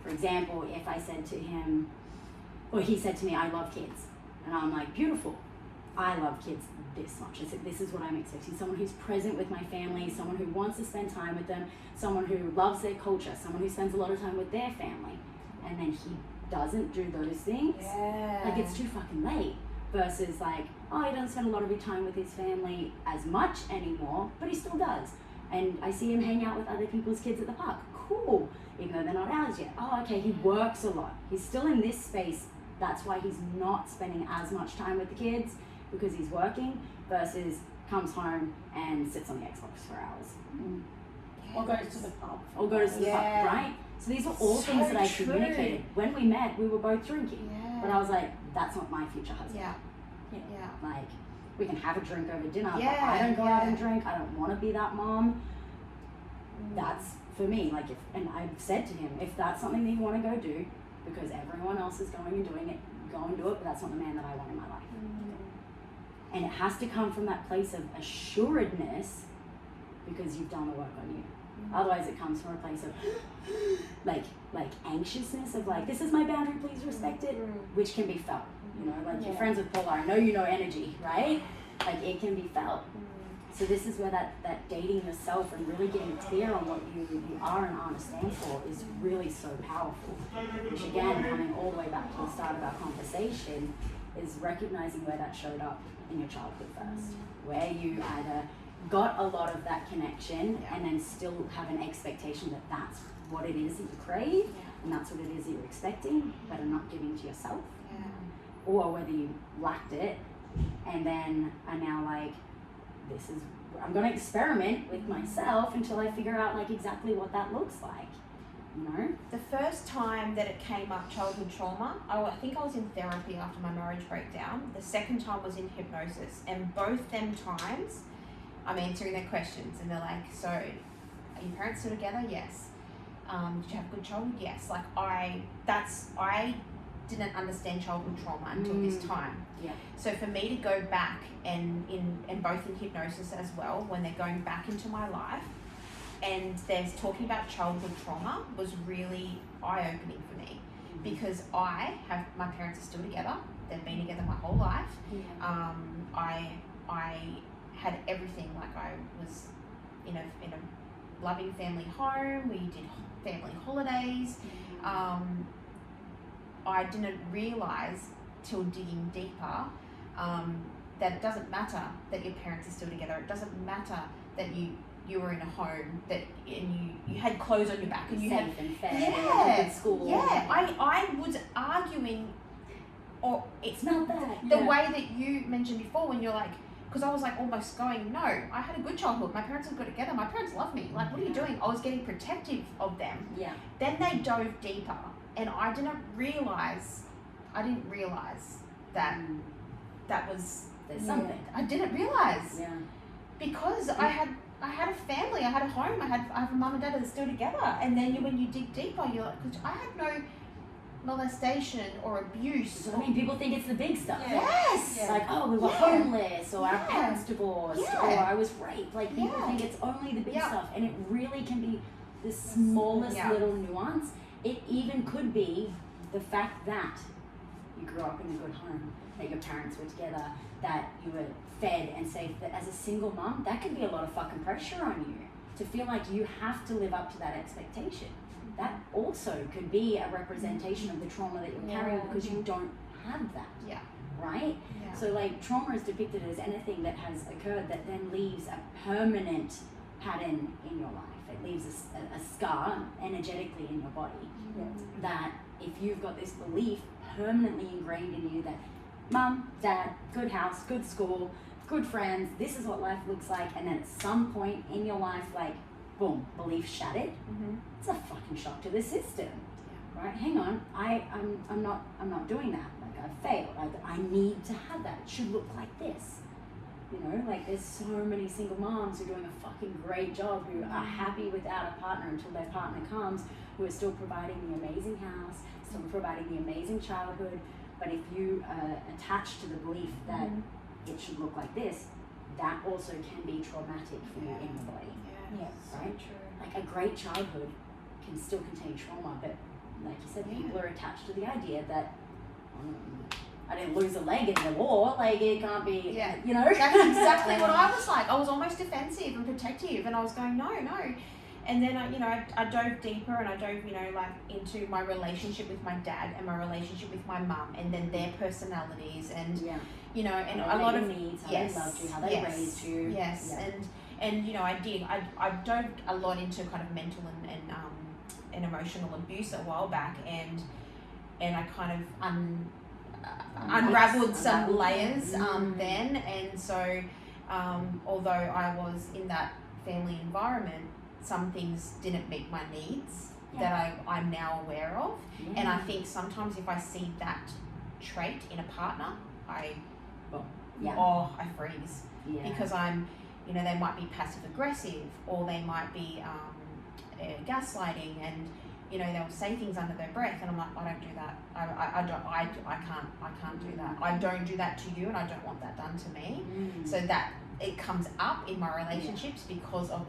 for example, if I said to him, or he said to me, I love kids. And I'm like, beautiful. I love kids this much. This is what I'm expecting. Someone who's present with my family, someone who wants to spend time with them, someone who loves their culture, someone who spends a lot of time with their family. And then he doesn't do those things. Yeah. Like, it's too fucking late. Versus like, oh, he doesn't spend a lot of time with his family as much anymore, but he still does. And I see him hang out with other people's kids at the park. Cool. Even though they're not ours yet. Oh, okay, he works a lot. He's still in this space. That's why he's not spending as much time with the kids, because he's working, versus comes home and sits on the Xbox for hours. Or goes to the pub. Or goes to the pub, Yeah. right? So these were all So things that I true. communicated. When we met, we were both drinking. Yeah. But I was like, that's not my future husband. Yeah. Yeah. Yeah. Like, we can have a drink over dinner, but Yeah, I don't go out yeah. and drink. I don't want to be that mom. That's for me. Like, and I've said to him, if that's something that you want to go do, because everyone else is going and doing it, go and do it, but that's not the man that I want in my life. And it has to come from that place of assuredness, because you've done the work on you. Otherwise it comes from a place of like anxiousness of like, this is my boundary, please respect it, which can be felt. You know, like, you're friends with Paula, I know you know energy, right? Like, it can be felt. So this is where that dating yourself and really getting clear on what you are and aren't stand for is really so powerful. Which again, coming all the way back to the start of our conversation, is recognizing where that showed up in your childhood first. Where you either got a lot of that connection and then still have an expectation that that's what it is that you crave, and that's what it is that you're expecting, but are not giving to yourself. Or whether you lacked it and then are now like, I'm going to experiment with myself until I figure out like exactly what that looks like, you know? The first time that it came up, childhood trauma, I think I was in therapy after my marriage breakdown. The second time was in hypnosis, and both them times I'm answering their questions and they're like, so are your parents still together? Yes. Did you have a good childhood? Yes. Like, I didn't understand childhood trauma until this time. Yeah. So for me to go back and both in hypnosis as well, when they're going back into my life, and there's talking about childhood trauma, was really eye-opening for me, because my parents are still together. They've been together my whole life. I had everything. Like, I was in a loving family home. We did family holidays. I didn't realise till digging deeper that it doesn't matter that your parents are still together. It doesn't matter that you were in a home and you had clothes on your back and you safe had and fed and good school. Yeah, I was arguing, or it's not that. The way that you mentioned before when you're like, because I was like almost going, no, I had a good childhood. My parents were good together. My parents love me. Like, what are you doing? I was getting protective of them. Yeah. Then they dove deeper, and I didn't realize that that was there's something. I didn't realize. Yeah. Because I had a family, I had a home, I have a mum and dad that are still together, and then when you dig deeper, you're like, because I had no molestation or abuse. I mean, people think it's the big stuff. Yeah. Yes. Like, oh, we were homeless, or our parents divorced, or I was raped. Like, people think it's only the big stuff, and it really can be the smallest little nuance. It even could be the fact that you grew up in a good home, that your parents were together, that you were fed and safe. That as a single mum, that could be a lot of fucking pressure on you to feel like you have to live up to that expectation. That also could be a representation of the trauma that you're carrying because you don't have that. Yeah. Right? Yeah. So like trauma is depicted as anything that has occurred that then leaves a permanent pattern in your life. It leaves a scar energetically in your body. That if you've got this belief permanently ingrained in you that mum, dad, good house, good school, good friends, this is what life looks like, and then at some point in your life, like, boom, belief shattered. It's a fucking shock to the system, right? Hang on, I'm not doing that. Like, I've failed. I need to have that. It should look like this. You know, like there's so many single moms who are doing a fucking great job, who are happy without a partner until their partner comes, who are still providing the amazing house, still providing the amazing childhood. But if you attach to the belief that it should look like this, that also can be traumatic for you in your body. Yes. Right? So true. Like a great childhood can still contain trauma, but like you said, people are attached to the idea that I didn't lose a leg in the war, like it can't be, you know? That's exactly what I was like. I was almost defensive and protective, and I was going, no. And then I dove deeper, and I dove, like into my relationship with my dad and my relationship with my mum, and then their personalities, and and a lot of needs, how they loved you, how they raised you. Yes, and I dove a lot into kind of mental and emotional abuse a while back, and I kind of unraveled some layers then, and so although I was in that family environment, some things didn't meet my needs that I'm now aware of. And I think sometimes if I see that trait in a partner, I freeze because I'm, they might be passive aggressive, or they might be gaslighting, and they'll say things under their breath, and I'm like, I don't do that. I can't do that. I don't do that to you, and I don't want that done to me. So that it comes up in my relationships because of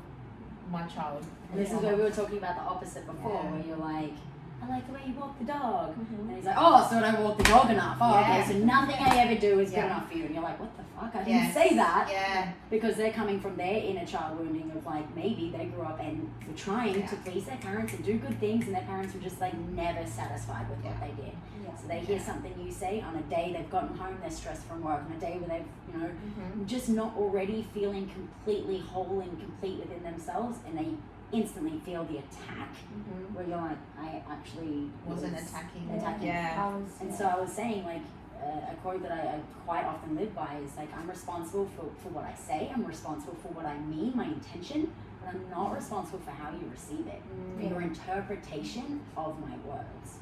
my child. And this is where we were talking about the opposite before, where you're like, I like the way you walk the dog. And he's like, oh, so I don't walk the dog enough. Oh, okay, so nothing I ever do is good enough for you. And you're like, what the fuck? I didn't say that. Yeah. Because they're coming from their inner child wounding of like, maybe they grew up and were trying to please their parents and do good things, and their parents were just like never satisfied with what they did. So they hear something you say on a day they've gotten home, they're stressed from work, on a day where they've, just not already feeling completely whole and complete within themselves, and they instantly feel the attack, where you're like, I actually wasn't attacking. And so I was saying, like, a quote that I quite often live by is like, I'm responsible for what I say, I'm responsible for what I mean, my intention, but I'm not responsible for how you receive it, for your interpretation of my words.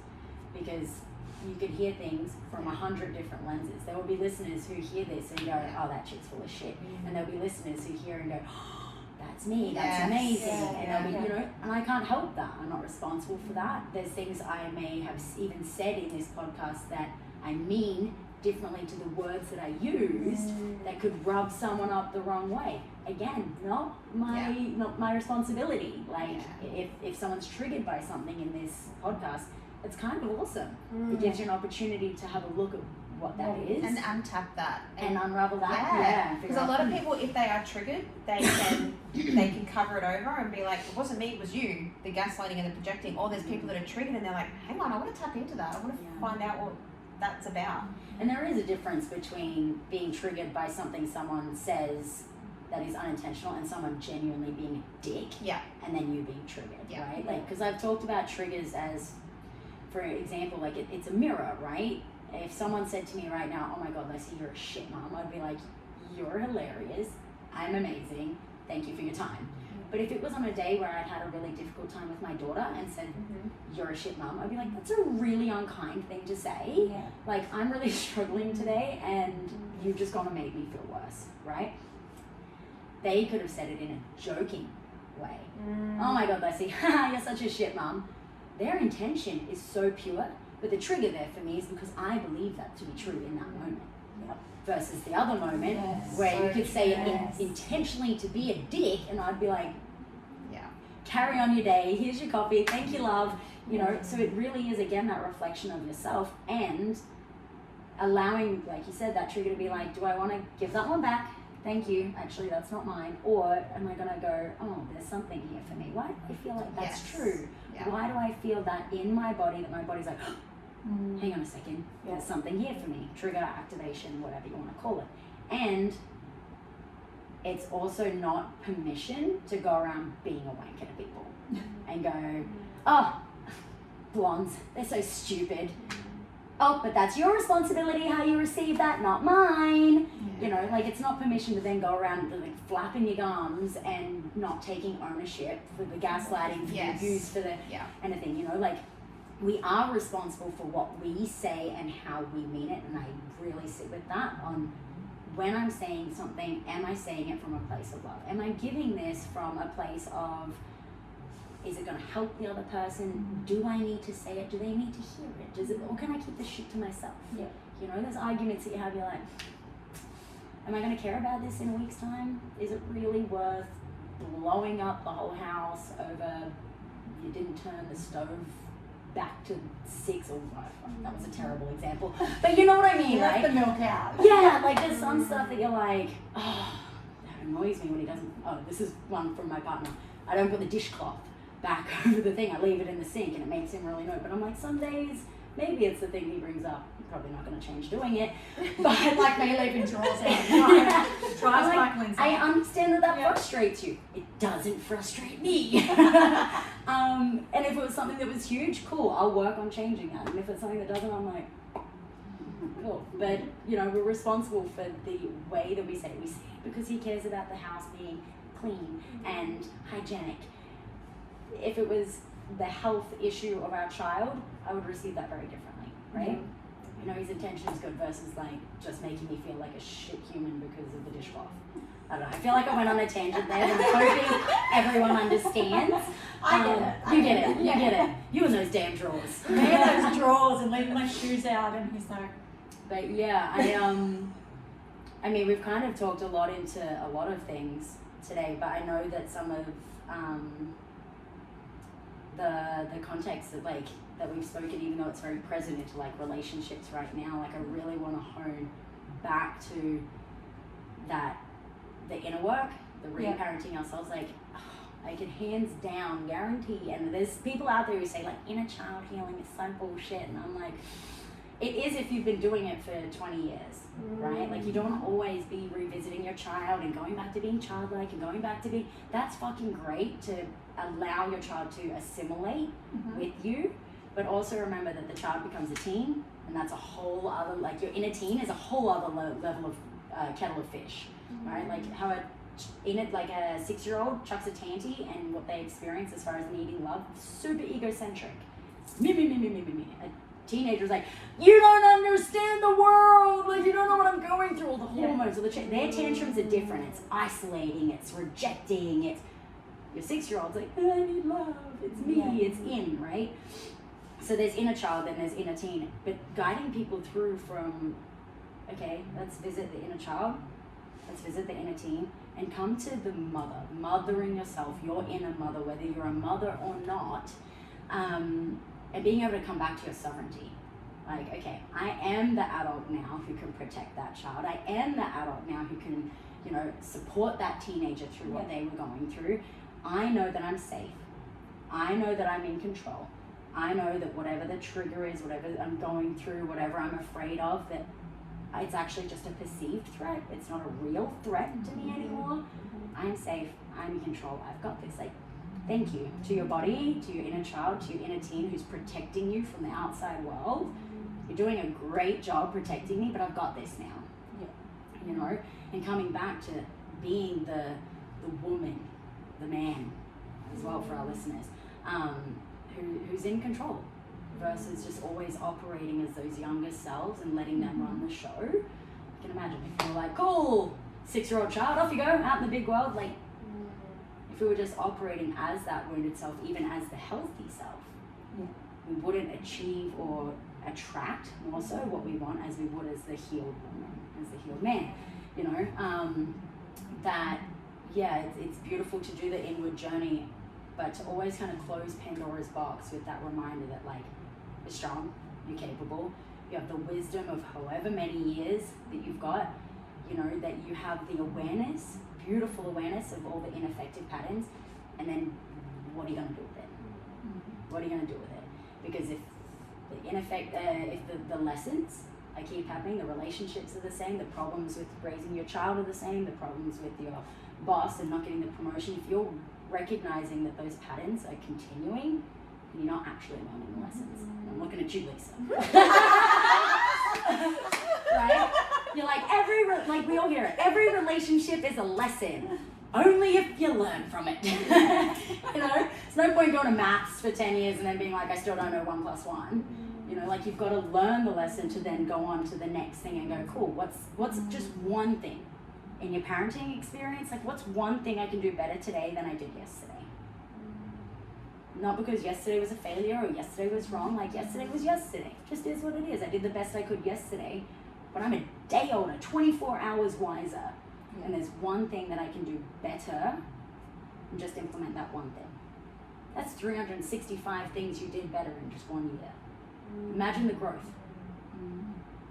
Because you could hear things from 100 different lenses. There will be listeners who hear this and go, oh, that chick's full of shit. And there'll be listeners who hear and go, oh, that's me, that's amazing. And they'll be, and I can't help that. I'm not responsible for that. There's things I may have even said in this podcast that I mean differently to the words that I used that could rub someone up the wrong way. Again, not my responsibility. Like, if someone's triggered by something in this podcast, it's kind of awesome. It gives you an opportunity to have a look at what that is. And untap that. And unravel that. Because a lot of people, if they are triggered, they can they can cover it over and be like, it wasn't me, it was you, the gaslighting and the projecting. Or there's people that are triggered and they're like, hang on, I want to tap into that. I want to find out what that's about. And there is a difference between being triggered by something someone says that is unintentional and someone genuinely being a dick. Yeah. And then you being triggered, Yeah. right? Like, because I've talked about triggers as, for example, like it's a mirror, right? If someone said to me right now, oh my God, Lisa, you're a shit mom, I'd be like, you're hilarious, I'm amazing, thank you for your time. But if it was on a day where I'd had a really difficult time with my daughter and said, you're a shit mom, I'd be like, that's a really unkind thing to say. Yeah. Like, I'm really struggling today and you're just gonna make me feel worse, right? They could have said it in a joking way. Oh my God, Leslie, you're such a shit mom. Their intention is so pure, but the trigger there for me is because I believe that to be true in that moment. Yep. Versus the other moment Yes, where so you could say yes. it intentionally to be a dick, and I'd be like, Yeah. carry on your day, here's your coffee, thank you, love. You know, so it really is, again, that reflection of yourself and allowing, like you said, that trigger to be like, do I want to give that one back? Thank you. Actually, that's not mine. Or am I going to go, oh, there's something here for me. Why do I feel like that's Yes. true? Yeah. Why do I feel that in my body, that my body's like, hang on a second, there's something here for me. Trigger, activation, whatever you want to call it. And it's also not permission to go around being a wanker to people and go, oh, blondes, they're so stupid. Oh, but that's your responsibility how you receive that, not mine. You know, like, it's not permission to then go around like flapping your gums and not taking ownership for the gaslighting, for Yes. the abuse, for the Yeah. anything, you know, like, we are responsible for what we say and how we mean it, and I really sit with that on when I'm saying something, am I saying it from a place of love? Am I giving this from a place of, is it going to help the other person? Do I need to say it? Do they need to hear it? Does it, or can I keep the shit to myself? Yeah. You know, there's arguments that you have, you're like, am I going to care about this in a week's time? Is it really worth blowing up the whole house over you didn't turn the stove back to 6 or that was a terrible example. But you know what I mean, Let right? the milk out. Yeah, like there's some stuff that you're like, oh, that annoys me when he doesn't. Oh, this is one from my partner. I don't put the dishcloth back over the thing. I leave it in the sink and it makes him really annoyed. But I'm like, some days, maybe it's the thing he brings up. I'm probably not going to change doing it. But Like me leaving drawers out. Drives like, my cleanser. I understand that that Yeah. frustrates you. It doesn't frustrate me. And if it was something that was huge, cool, I'll work on changing that. And if it's something that doesn't, I'm like, cool. But, you know, we're responsible for the way that we say it. We say it because he cares about the house being clean and hygienic. If it was the health issue of our child, I would receive that very differently, right? You know, his intention is good versus like just making me feel like a shit human because of the dishcloth. I don't know. I feel like I went on a tangent there, but I'm hoping everyone understands. I get it. You get it. You Yeah. get it. You and those damn drawers. Me and those drawers and leaving my shoes out, and he's like, But yeah, I mean, we've kind of talked a lot into a lot of things today, but I know that some of the context that like that we've spoken, even though it's very present into like relationships right now, like I really want to hone back to that, the inner work, the reparenting ourselves. Like, I can hands down guarantee, and there's people out there who say like inner child healing is so bullshit, and I'm like, it is if you've been doing it for 20 years, right? Like, you don't always be revisiting your child and going back to being childlike and going back to being, that's fucking great to allow your child to assimilate with you, but also remember that the child becomes a teen, and that's a whole other, like, your inner teen is a whole other level of kettle of fish, right? Like how like a 6-year-old chucks a tanty, and what they experience as far as needing love, super egocentric. Me. A teenager's like, you don't understand the world, like you don't know what I'm going through, all the hormones, all the their tantrums are different. It's isolating, it's rejecting, it's your 6-year-old's like, I need love, it's me, it's in, right? So there's inner child, then there's inner teen, but guiding people through from, okay, let's visit the inner child, let's visit the inner teen, and come to the mother, mothering yourself, your inner mother, whether you're a mother or not, and being able to come back to your sovereignty. Like, okay, I am the adult now who can protect that child. I am the adult now who can, you know, support that teenager through what they were going through. I know that I'm safe. I know that I'm in control. I know that whatever the trigger is, whatever I'm going through, whatever I'm afraid of, that it's actually just a perceived threat. It's not a real threat to me anymore. I'm safe. I'm in control. I've got this. Like, thank you to your body, to your inner child, to your inner teen who's protecting you from the outside world. You're doing a great job protecting me, but I've got this now. You know, and coming back to being the woman, the man, as well for our listeners, who's in control versus just always operating as those younger selves and letting them run the show. You can imagine if you're like, cool, 6-year-old child, off you go, out in the big world. Like, if we were just operating as that wounded self, even as the healthy self, we wouldn't achieve or attract more so what we want as we would as the healed woman, as the healed man, you know. That, yeah, it's beautiful to do the inward journey, but to always kind of close Pandora's box with that reminder that, like, you're strong, you're capable, you have the wisdom of however many years that you've got, you know, that you have the awareness, beautiful awareness of all the ineffective patterns, and then what are you going to do with it? What are you going to do with it? Because if the lessons keep happening, the relationships are the same, the problems with raising your child are the same, the problems with your boss and not getting the promotion, if you're recognizing that those patterns are continuing, and you're not actually learning the lessons. And I'm looking at you, Lisa. Right? You're like, we all hear it. Every relationship is a lesson. Only if you learn from it. You know, there's no point going to maths for 10 years and then being like, I still don't know 1 + 1. You know, like, you've got to learn the lesson to then go on to the next thing and go, cool, what's just one thing in your parenting experience? Like, what's one thing I can do better today than I did yesterday? Not because yesterday was a failure or yesterday was wrong. Like, yesterday was yesterday. Just is what it is. I did the best I could yesterday, but I'm a day older, 24 hours wiser. And there's one thing that I can do better, and just implement that one thing. That's 365 things you did better in just 1 year. Imagine the growth.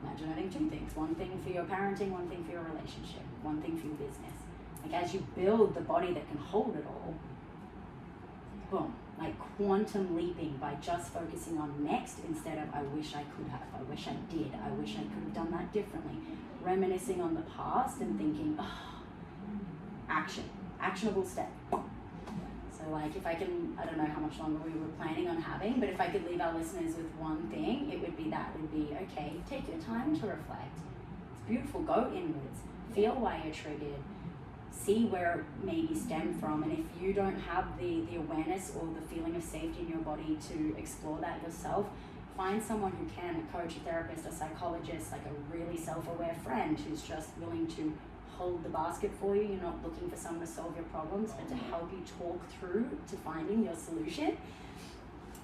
Imagine having 2 things. One thing for your parenting, one thing for your relationship, one thing for your business. Like, as you build the body that can hold it all, boom, like quantum leaping by just focusing on next instead of I wish I could have, I wish I did, I wish I could have done that differently. Reminiscing on the past and thinking, actionable step. So, like, if I can, I don't know how much longer we were planning on having, but if I could leave our listeners with one thing, it would be that. It would be, okay, take your time to reflect. It's beautiful. Go inwards. Feel why you're triggered. See where it maybe stemmed from. And if you don't have the awareness or the feeling of safety in your body to explore that yourself, find someone who can, a coach, a therapist, a psychologist, like a really self-aware friend who's just willing to hold the basket for you. You're not looking for someone to solve your problems, but to help you talk through to finding your solution.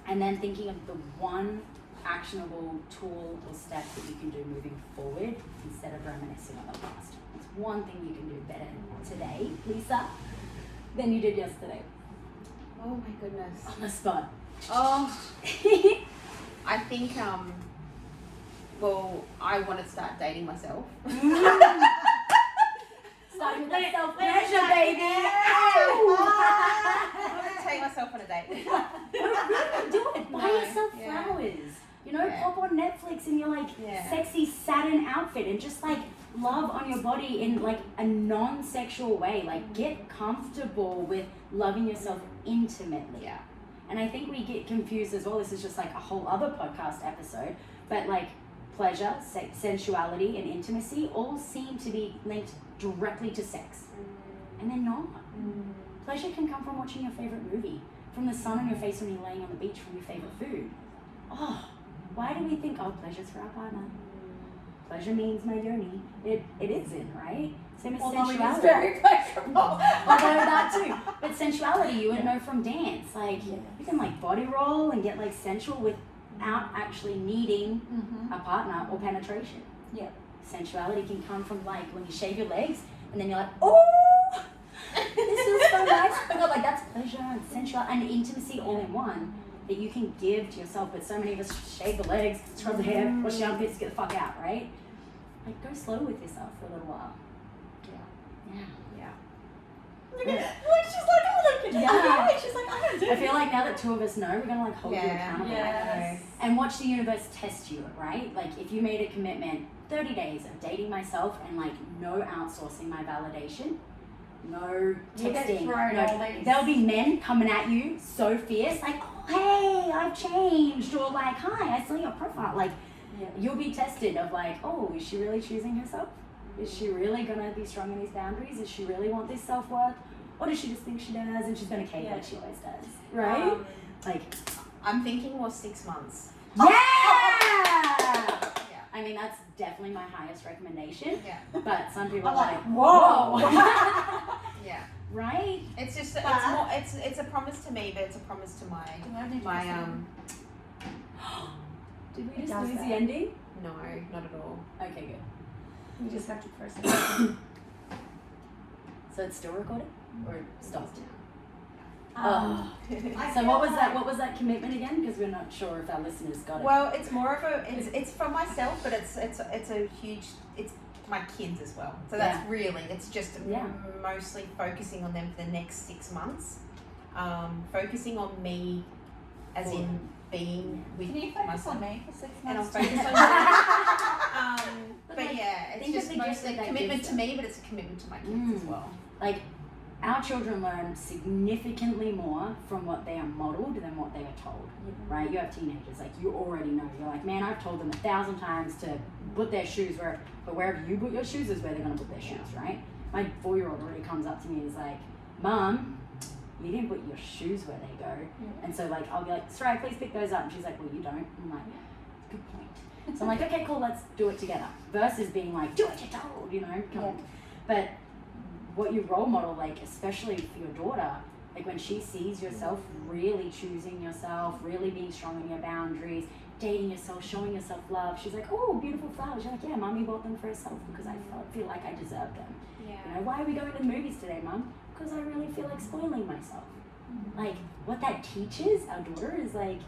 And then thinking of the one actionable tool or step that you can do moving forward instead of reminiscing on the past. It's one thing you can do better today, Lisa, than you did yesterday. Oh my goodness. On the spot. Oh. I think, well, I want to start dating myself. Starting with that self-pleasure, baby. I'm going to take myself on a date. Do it. Buy yourself flowers. You know, pop on Netflix in your, like, sexy satin outfit and just, like, love on your body in, like, a non-sexual way. Like, get comfortable with loving yourself intimately. Yeah. And I think we get confused as well. This is just like a whole other podcast episode. But like pleasure, sensuality, and intimacy all seem to be linked directly to sex. And they're not. Pleasure can come from watching your favorite movie, from the sun on your face when you're laying on the beach, from your favorite food. Oh, why do we think, pleasure's for our partner? Pleasure means my yoni. It isn't, right? Same as sensuality. It's very pleasurable. Although that too. But sensuality, you would know from dance. Like, you can like body roll and get like sensual without actually needing a partner or penetration. Yeah. Sensuality can come from like when you shave your legs and then you're like, oh, this is so nice. Oh my God, like that's pleasure and sensual and intimacy all in one that you can give to yourself. But so many of us shave the legs, scrub the hair, wash the armpits, get the fuck out, right? Like, go slow with yourself for a little while. Look at like she's like, oh look at Yeah. She's like, I don't do I feel like now that two of us know, we're gonna like hold you accountable, Yes. and watch the universe test you, right? Like if you made a commitment, 30 days of dating myself and like no outsourcing my validation, no You get texting, thrown all no, these. there'll be men coming at you so fierce, like, oh hey, I've changed, or like, hi, I saw your profile, like. Yeah. You'll be tested of like, oh, is she really choosing herself? Is she really gonna be strong in these boundaries? Does she really want this self-worth? Or does she just think she does and she's gonna cake like she always does? Right? Like, I'm thinking more 6 months. yeah! Yeah. I mean, that's definitely my highest recommendation. Yeah. But some people I'm are like, like, whoa! Yeah. Right? It's just But- it's a promise to me, but it's a promise to my Did we It just does lose that. the ending? no, not at all. Okay, good. You just have to press it. So it's still recording? Or stopped? I So feel what was like- that? What was that commitment again? Because we're not sure if our listeners got it. Well, it's more of a it's for myself, but it's a huge it's my kids as well. So that's really it's just mostly focusing on them for the next 6 months. Focusing on me as in being with Can you focus myself. on me for 6 And I'll months? focus on you. But But like, yeah, it's think of just the gift mostly that a commitment gives to me, but it's a commitment to my kids as well. Like, our children learn significantly more from what they are modeled than what they are told, right? You have teenagers, like you already know. You're like, man, I've told them 1,000 times to put their shoes but wherever you put your shoes is where they're gonna put their shoes, right? My 4-year-old already comes up to me and is like, Mom, you didn't put your shoes where they go. And so like, I'll be like, Soraya, please pick those up. And she's like, well, you don't. I'm like, good point. So I'm like, okay, cool, let's do it together. Versus being like, do what you're told, you know? Come on. But what you role model, like, especially for your daughter, like when she sees yourself really choosing yourself, really being strong in your boundaries, dating yourself, showing yourself love, she's like, oh, beautiful flowers. You're like, yeah, Mommy bought them for herself because I feel like I deserve them. Yeah. You know, why are we going to the movies today, Mom? Because I really feel like spoiling myself. Like, what that teaches our daughter is like,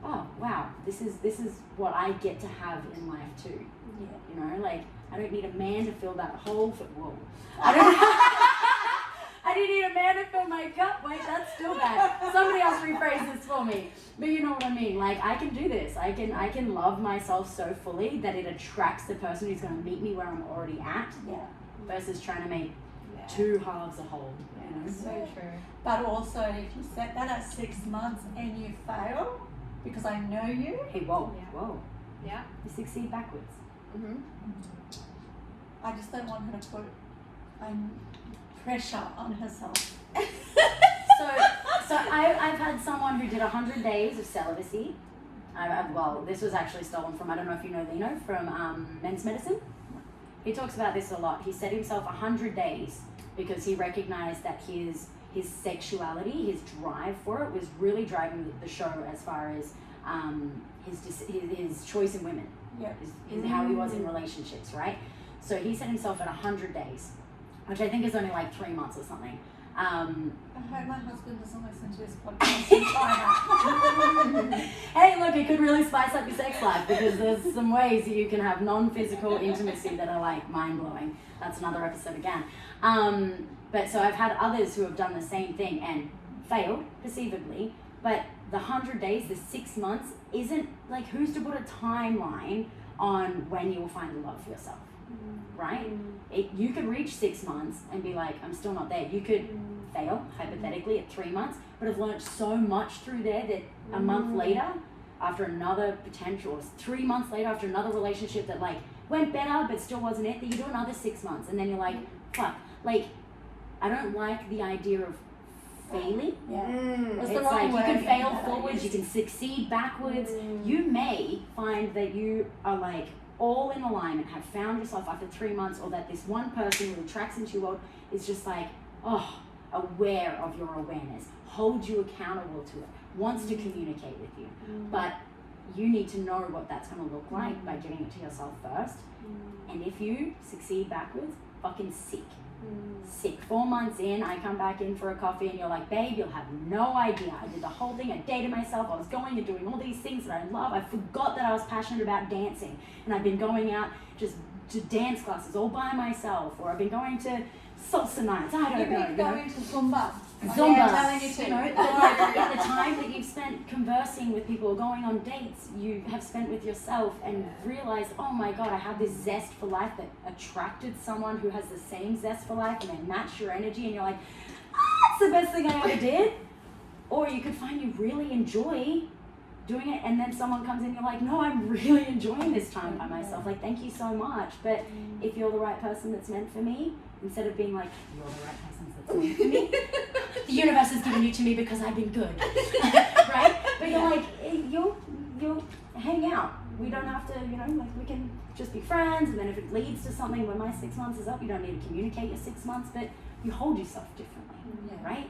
oh, wow, this is what I get to have in life too. Yeah. You know, like, I don't need a man to fill that hole for, whoa. I didn't need a man to fill my cup. Wait, that's still bad. Somebody else rephrase this for me. But you know what I mean. Like, I can do this. I can love myself so fully that it attracts the person who's going to meet me where I'm already at. Yeah. Versus trying to make two halves a whole. You know? So true. But also, if you set that at 6 months and you fail, because I know you, Hey, whoa, Yeah. whoa. Yeah. You succeed backwards. Mm-hmm. I just don't want her to put pressure on herself. So I've had someone who did 100 days of celibacy. Well, this was actually stolen from, I don't know if you know Lino, from Men's Medicine. He talks about this a lot. He set himself 100 days because he recognized that his sexuality, his drive for it, was really driving the show as far as his choice in women. Yeah. Is how he was in relationships, right? So he set himself at 100 days, which I think is only like 3 months or something. I hope my husband doesn't listen to this podcast and try that. Hey, look, it could really spice up your sex life because there's some ways that you can have non-physical intimacy that are like mind-blowing. That's another episode again. But so I've had others who have done the same thing and failed, perceivably, but the 100 days, the 6 months, isn't like, who's to put a timeline on when you will find the love for yourself, right? You could reach 6 months and be like, I'm still not there. You could fail, hypothetically, at 3 months, but have learned so much through there that a month later, after another potential, or 3 months later, after another relationship that like went better but still wasn't it, that you do another 6 months and then you're like, fuck, like, I don't like the idea of failing. Yeah. It's the like wrong you word can fail that I forwards, used. you can succeed backwards. You may find that you are like all in alignment, have found yourself after 3 months, or that this one person who tracks into your world is just like, oh, aware of your awareness, holds you accountable to it, wants to communicate with you. But you need to know what that's going to look like by giving it to yourself first. And if you succeed backwards, fucking sick. Sick. 4 months in, I come back in for a coffee and you're like, babe, you'll have no idea. I did the whole thing. I dated myself. I was going and doing all these things that I love. I forgot that I was passionate about dancing. And I've been going out just to dance classes all by myself. Or I've been going to salsa nights, I don't You know. could go into Zumba. Zumba. Yeah, I'm telling you to. You know, the time that you've spent conversing with people, going on dates, you have spent with yourself, and realize, oh my God, I have this zest for life that attracted someone who has the same zest for life, and they match your energy, and you're like, it's the best thing I ever did. Or you could find you really enjoy doing it, and then someone comes in, you're like, no, I'm really enjoying this time by myself. Like, thank you so much. But if you're the right person that's meant for me, instead of being like, you're the right person that's meant for me, the universe has given you to me because I've been good, right? But you're like, you'll hang out. We don't have to, like, we can just be friends, and then if it leads to something, when my 6 months is up, you don't need to communicate your 6 months, but you hold yourself differently, right?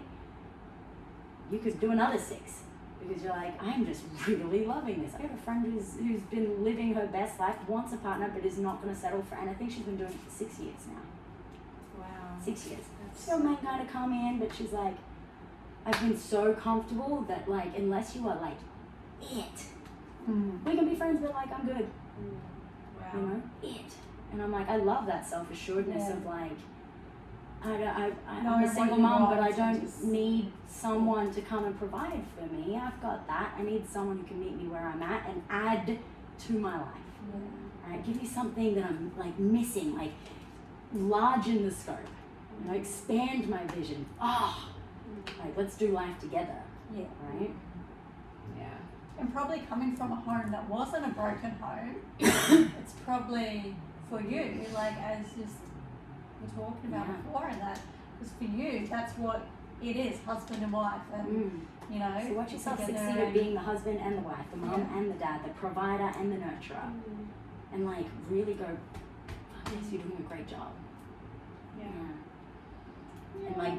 You could do another 6. Because you're like, I'm just really loving this. I have a friend who's been living her best life, wants a partner, but is not going to settle for, and I think she's been doing it for 6 years now. Wow. 6 years. So might kind of come in, but she's like, I've been so comfortable that, like, unless you are like it, we can be friends, but like, I'm good. Wow. It. And I'm like, I love that self-assuredness of like, I'm Knowing a single what you mom, want but I and don't just- need someone to come and provide for me. I've got that. I need someone who can meet me where I'm at and add to my life. Right? Give me something that I'm like missing, like large in the scope. Expand my vision. Like, let's do life together. Yeah. Right? And probably coming from a home that wasn't a broken home, it's probably for you, like as just we're talking about before, and that because for you, that's what it is, husband and wife, and So watch yourself together succeed at and- being the husband and the wife, the mom and the dad, the provider and the nurturer, and like really go, fuck yes, you're doing a great job.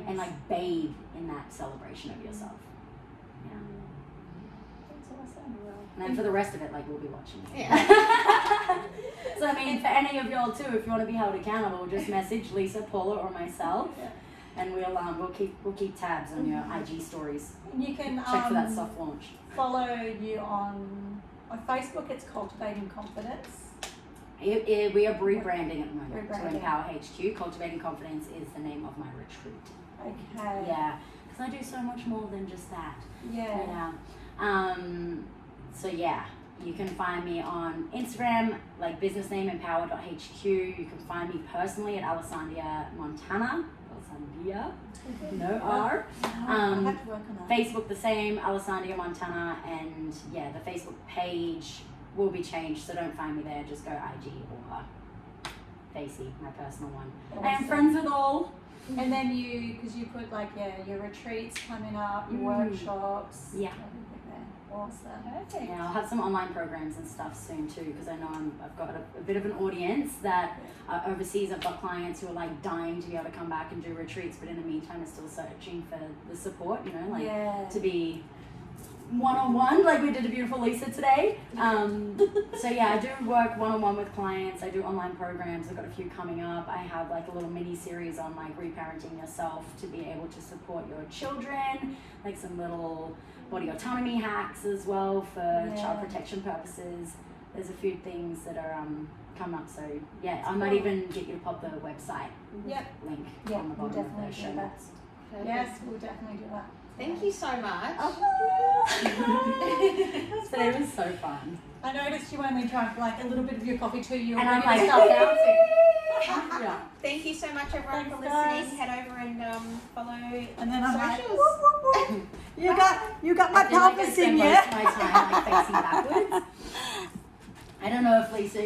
And like bathe in that celebration of yourself. That's awesome. And then for the rest of it, like, we'll be watching. Yeah. So I mean, for any of y'all too, if you want to be held accountable, just message Lisa, Paula, or myself, and we'll keep tabs on your IG stories. And you can Check for that soft launch. follow you on Facebook. It's Cultivating Confidence. We are rebranding at the moment to Rebranding. Empower HQ. Cultivating Confidence is the name of my retreat. Okay. Yeah, because I do so much more than just that. Yeah. So yeah, you can find me on Instagram, like business name empower.hq. You can find me personally at Allessandia Montana. Allessandia, no R. I have to work on that. Facebook the same, Allessandia Montana, and yeah, the Facebook page will be changed, so don't find me there. Just go IG or Facey, my personal one. I am Awesome. friends with all. And then because you put like your retreats coming up, your workshops. Yeah. Everything there. Awesome. Perfect. Yeah, I'll have some online programs and stuff soon too, because I know I've got a bit of an audience that overseas. I've got clients who are like dying to be able to come back and do retreats, but in the meantime, are still searching for the support. To be one-on-one, like we did a beautiful Lisa today. So yeah, I do work one-on-one with clients. I do online programs. I've got a few coming up. I have like a little mini series on like reparenting yourself to be able to support your children, like some little body autonomy hacks as well for child protection purposes. There's a few things that are coming up. So yeah, I might even get you to pop the website link on the we'll bottom of the definitely show do that. notes. Yes, we'll definitely do that. Thank you so much. Today was so fun. I noticed you only drank like a little bit of your coffee too. You were And I'm bringing like, stuff out. Yeah. Thank you so much, everyone, Thanks, for guys. listening. Head over and follow And then I'm like, socials. whoop, whoop, whoop. You got my I feel like I pelvis spend in most you. of my time like facing backwards. I don't know if Lisa